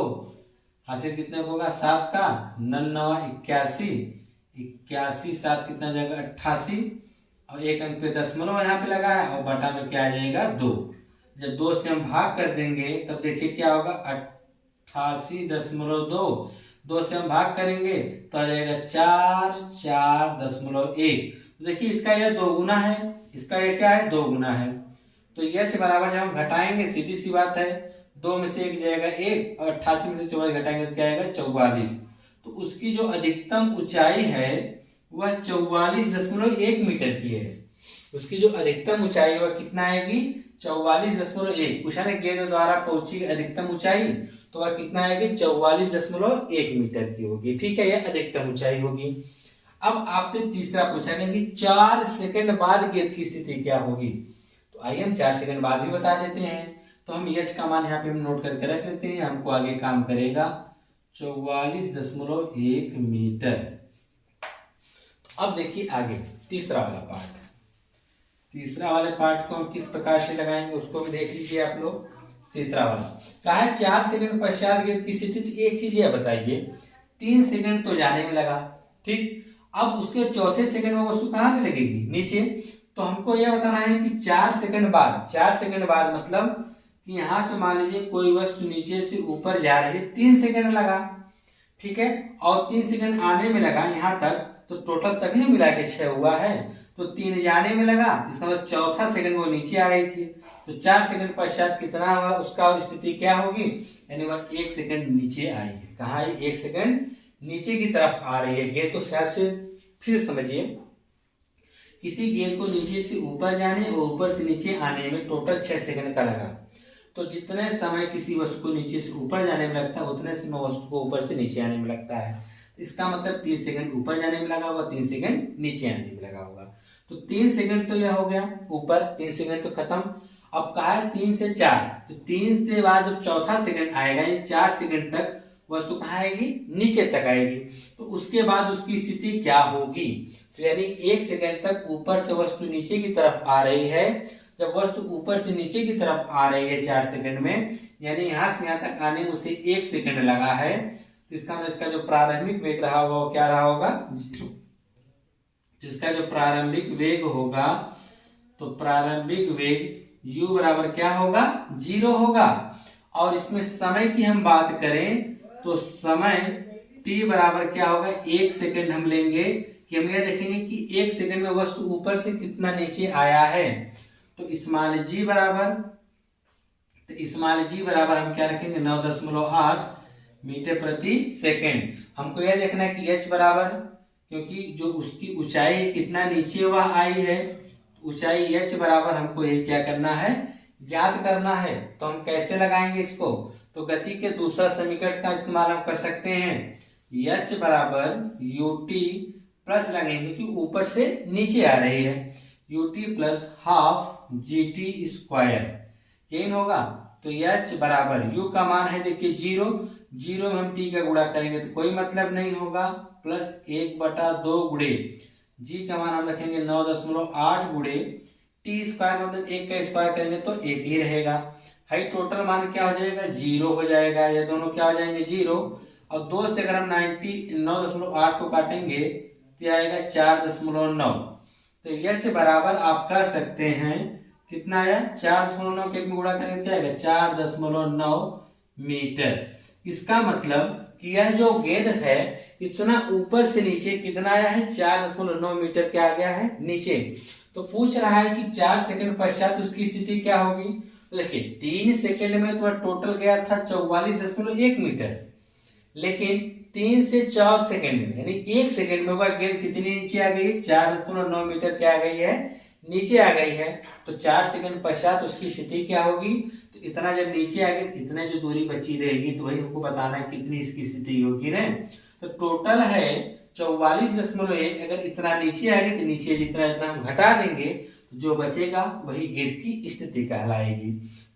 हासिल कितने को होगा 7 का 9 81 81 7 कितना जाएगा 88 और एक अंक पे दशमलव यहाँ पे लगा है और बटा में क्या आ जाएगा 2। जब 2 से हम भाग कर देंगे तब देखिए क्या होगा 88.2, 2 से हम भाग करेंगे तो आ जाएगा 4 4.1। देखिए इसका यह 2 गुना है, इसका यह क्या है 2 गुना है। तो h बराबर जब हम घटाएंगे सीधी सी बात है 2 में से 1 जाएगा 1 और 88 में से 44 घटाएंगे तो क्या आएगा 44। तो उसकी जो अधिकतम ऊंचाई है वह 44.1 मीटर की है। उसकी जो अधिकतम ऊंचाई है वह कितना आएगी 44.1। पूछा ना गेंद द्वारा पहुंची अधिकतम ऊंचाई, तो वह कितना आएगी 44.1 मीटर की होगी, ठीक है, यह अधिकतम ऊंचाई होगी। अब आपसे तीसरा पूछा गया कि 4 सेकंड बाद गेंद की स्थिति क्या होगी। तो आइए हम 4 सेकंड बाद भी बता देते हैं। तो हम h का मान यहाँ पे हम नोट करके रख लेते हैं, हमको आगे काम करेगा 44.1 मीटर। तो अब देखिए आगे तीसरा वाला पार्ट, तीसरा वाले पार्ट को हम किस प्रकार से लगाएंगे उसको भी देख लीजिए आप लोग। तीसरा वाला कहा है 4 सेकंड पश्चात गेंद की स्थिति। तो एक चीज यह बताइए 3 सेकंड तो जाने में लगा, ठीक, अब उसके चौथे सेकंड में वस्तु कहाँ लगेगी नीचे। तो हमको यह बताना है कि 4 सेकंड बाद मतलब कि यहाँ से मान लीजिए कोई वस्तु नीचे से ऊपर जा रही है, 3 सेकंड लगा, ठीक है, और 3 सेकंड आने में लगा यहाँ तक, तो टोटल तभी मिला के 6 हुआ है। तो 3 जाने में लगा, इसका मतलब चौथा सेकंड वो नीचे आ रही थी। तो 4 सेकंड पश्चात कितना हुआ उसका स्थिति क्या होगी, यानी वह 1 सेकंड नीचे आई है। कहाँ है 1 सेकंड नीचे की तरफ आ रही है। गेंद को शायद से फिर समझिए, किसी गेंद को नीचे से ऊपर जाने और ऊपर से नीचे आने में टोटल 6 सेकंड का लगा। तो जितने समय किसी वस्तु को नीचे से ऊपर जाने में लगता है उतने समय वस्तु को ऊपर से नीचे आने में लगता है। इसका मतलब 3 सेकंड ऊपर जाने में लगा होगा, 3 सेकंड नीचे आने में लगा होगा। तो 3 सेकंड तो यह हो गया ऊपर, 3 सेकंड तो खत्म। अब कहा है 3 से 4, तो 3 से बाद जब चौथा सेकंड आएगा यानी 4 सेकंड तक वस्तु कहाँ आएगी नीचे तक आएगी। तो उसके बाद उसकी स्थिति क्या होगी, तो यानी 1 सेकंड तक ऊपर से वस्तु नीचे की तरफ आ रही है। जब वस्तु ऊपर से नीचे की तरफ आ रही है 4 सेकंड में, यानी यहाँ से यहाँ तक आने में उसे 1 सेकंड लगा है, तो इसका मतलब इसका जो प्रारंभिक वेग रहा होगा वो क्या रहा होगा, 0। जिसका जो प्रारंभिक वेग होगा तो प्रारंभिक वेग u बराबर क्या होगा, 0 होगा। और इसमें समय की हम बात करें तो समय t बराबर क्या होगा, 1 सेकंड हम लेंगे कि हम यह देखेंगे कि 1 सेकंड में वस्तु ऊपर से कितना नीचे आया है। तो स्मॉल g बराबर हम क्या रखेंगे, 9.8 मीटर प्रति सेकंड। हमको यह देखना है कि h बराबर, क्योंकि जो उसकी ऊंचाई कितना नीचे वह आई है, ऊंचाई h बराबर हमको ये क्या करना है, ज्ञात करना है। तो हम कैसे लगाएंगे इसको, तो गति के दूसरा समीकरण का इस्तेमाल हम कर सकते हैं। h बराबर ut प्लस लगेंगे क्योंकि ऊपर से नीचे आ रही है, ut plus half gt square gain होगा। तो h बराबर u का मान है देखिए 0 में हम t का गुणा करेंगे तो कोई मतलब नहीं होगा, प्लस 1/2 गुणे g का मान हम रखेंगे 9.8 गुणे t स्क्वायर मतलब 1 का स्क्वायर करेंगे तो 1 ही रहेगा। हाई टोटल मान क्या हो जाएगा, 0 हो जाएगा, ये दोनों क्या हो जाएंगे 0। और 2 से अगर हम 9.8 को काटेंगे तो आएगा 4.9। तो h बराबर आप कह सकते हैं कितना आया, 4.9 के गुणा करेंगे क्या आएगा, 4.9 मीटर। इसका मतलब कि यह जो गेंद है इतना ऊपर से नीचे कितना आया है, 4.9 मीटर क्या आ गया है नीचे। तो पूछ रहा है कि 4 सेकंड पश्चात उसकी स्थिति क्या होगी। तो देखिए 3 सेकंड में तो टोटल गया था 44.1 मीटर, लेकिन 3 से 4 सेकंड में यानी 1 सेकंड में वह गेंद कितनी नीचे आ गई, 4.9 मीटर क्या आ गई है, नीचे आ गई है। तो 4 सेकंड पश्चात उसकी स्थिति क्या होगी, तो इतना जब नीचे आ गई इतने जो दूरी बची रहेगी तो वही हमको बताना है कितनी इसकी स्थिति होगी ना। तो टोटल है 44.1, अगर इतना नीचे आ गई तो नीचे जितना हम घटा देंगे तो जो बचेगा वही गेंद की स्थिति कहलाएगी।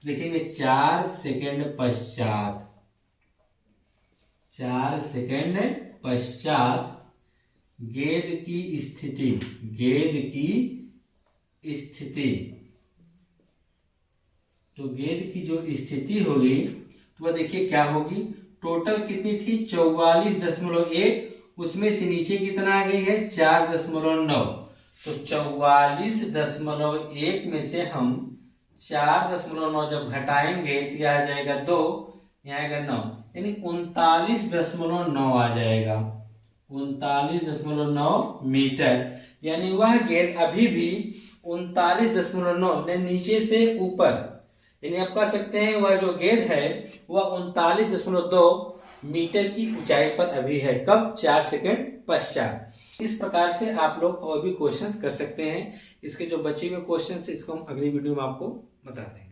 देखेंगे 4 सेकंड पश्चात गेंद की स्थिति, तो गेंद की जो स्थिति होगी तो वह देखिए क्या होगी, टोटल कितनी थी 44.1, उसमें से नीचे कितना आ गई है 4.9। तो 44.1 में से हम 4.9 जब घटाएंगे तो यह आ जाएगा 2, यहाँ आएगा 9, यानी 39.9 आ जाएगा, 39.9 मीटर। यानी वह गेंद अभी भी 39.9 नीचे से ऊपर, यानी आप कह सकते हैं वह जो गेंद है वह 39.2 मीटर की ऊंचाई पर अभी है। कब, 4 सेकंड पश्चात। इस प्रकार से आप लोग और भी क्वेश्चंस कर सकते हैं। इसके जो बचे हुए क्वेश्चंस इसको हम अगली वीडियो में आपको बता देंगे।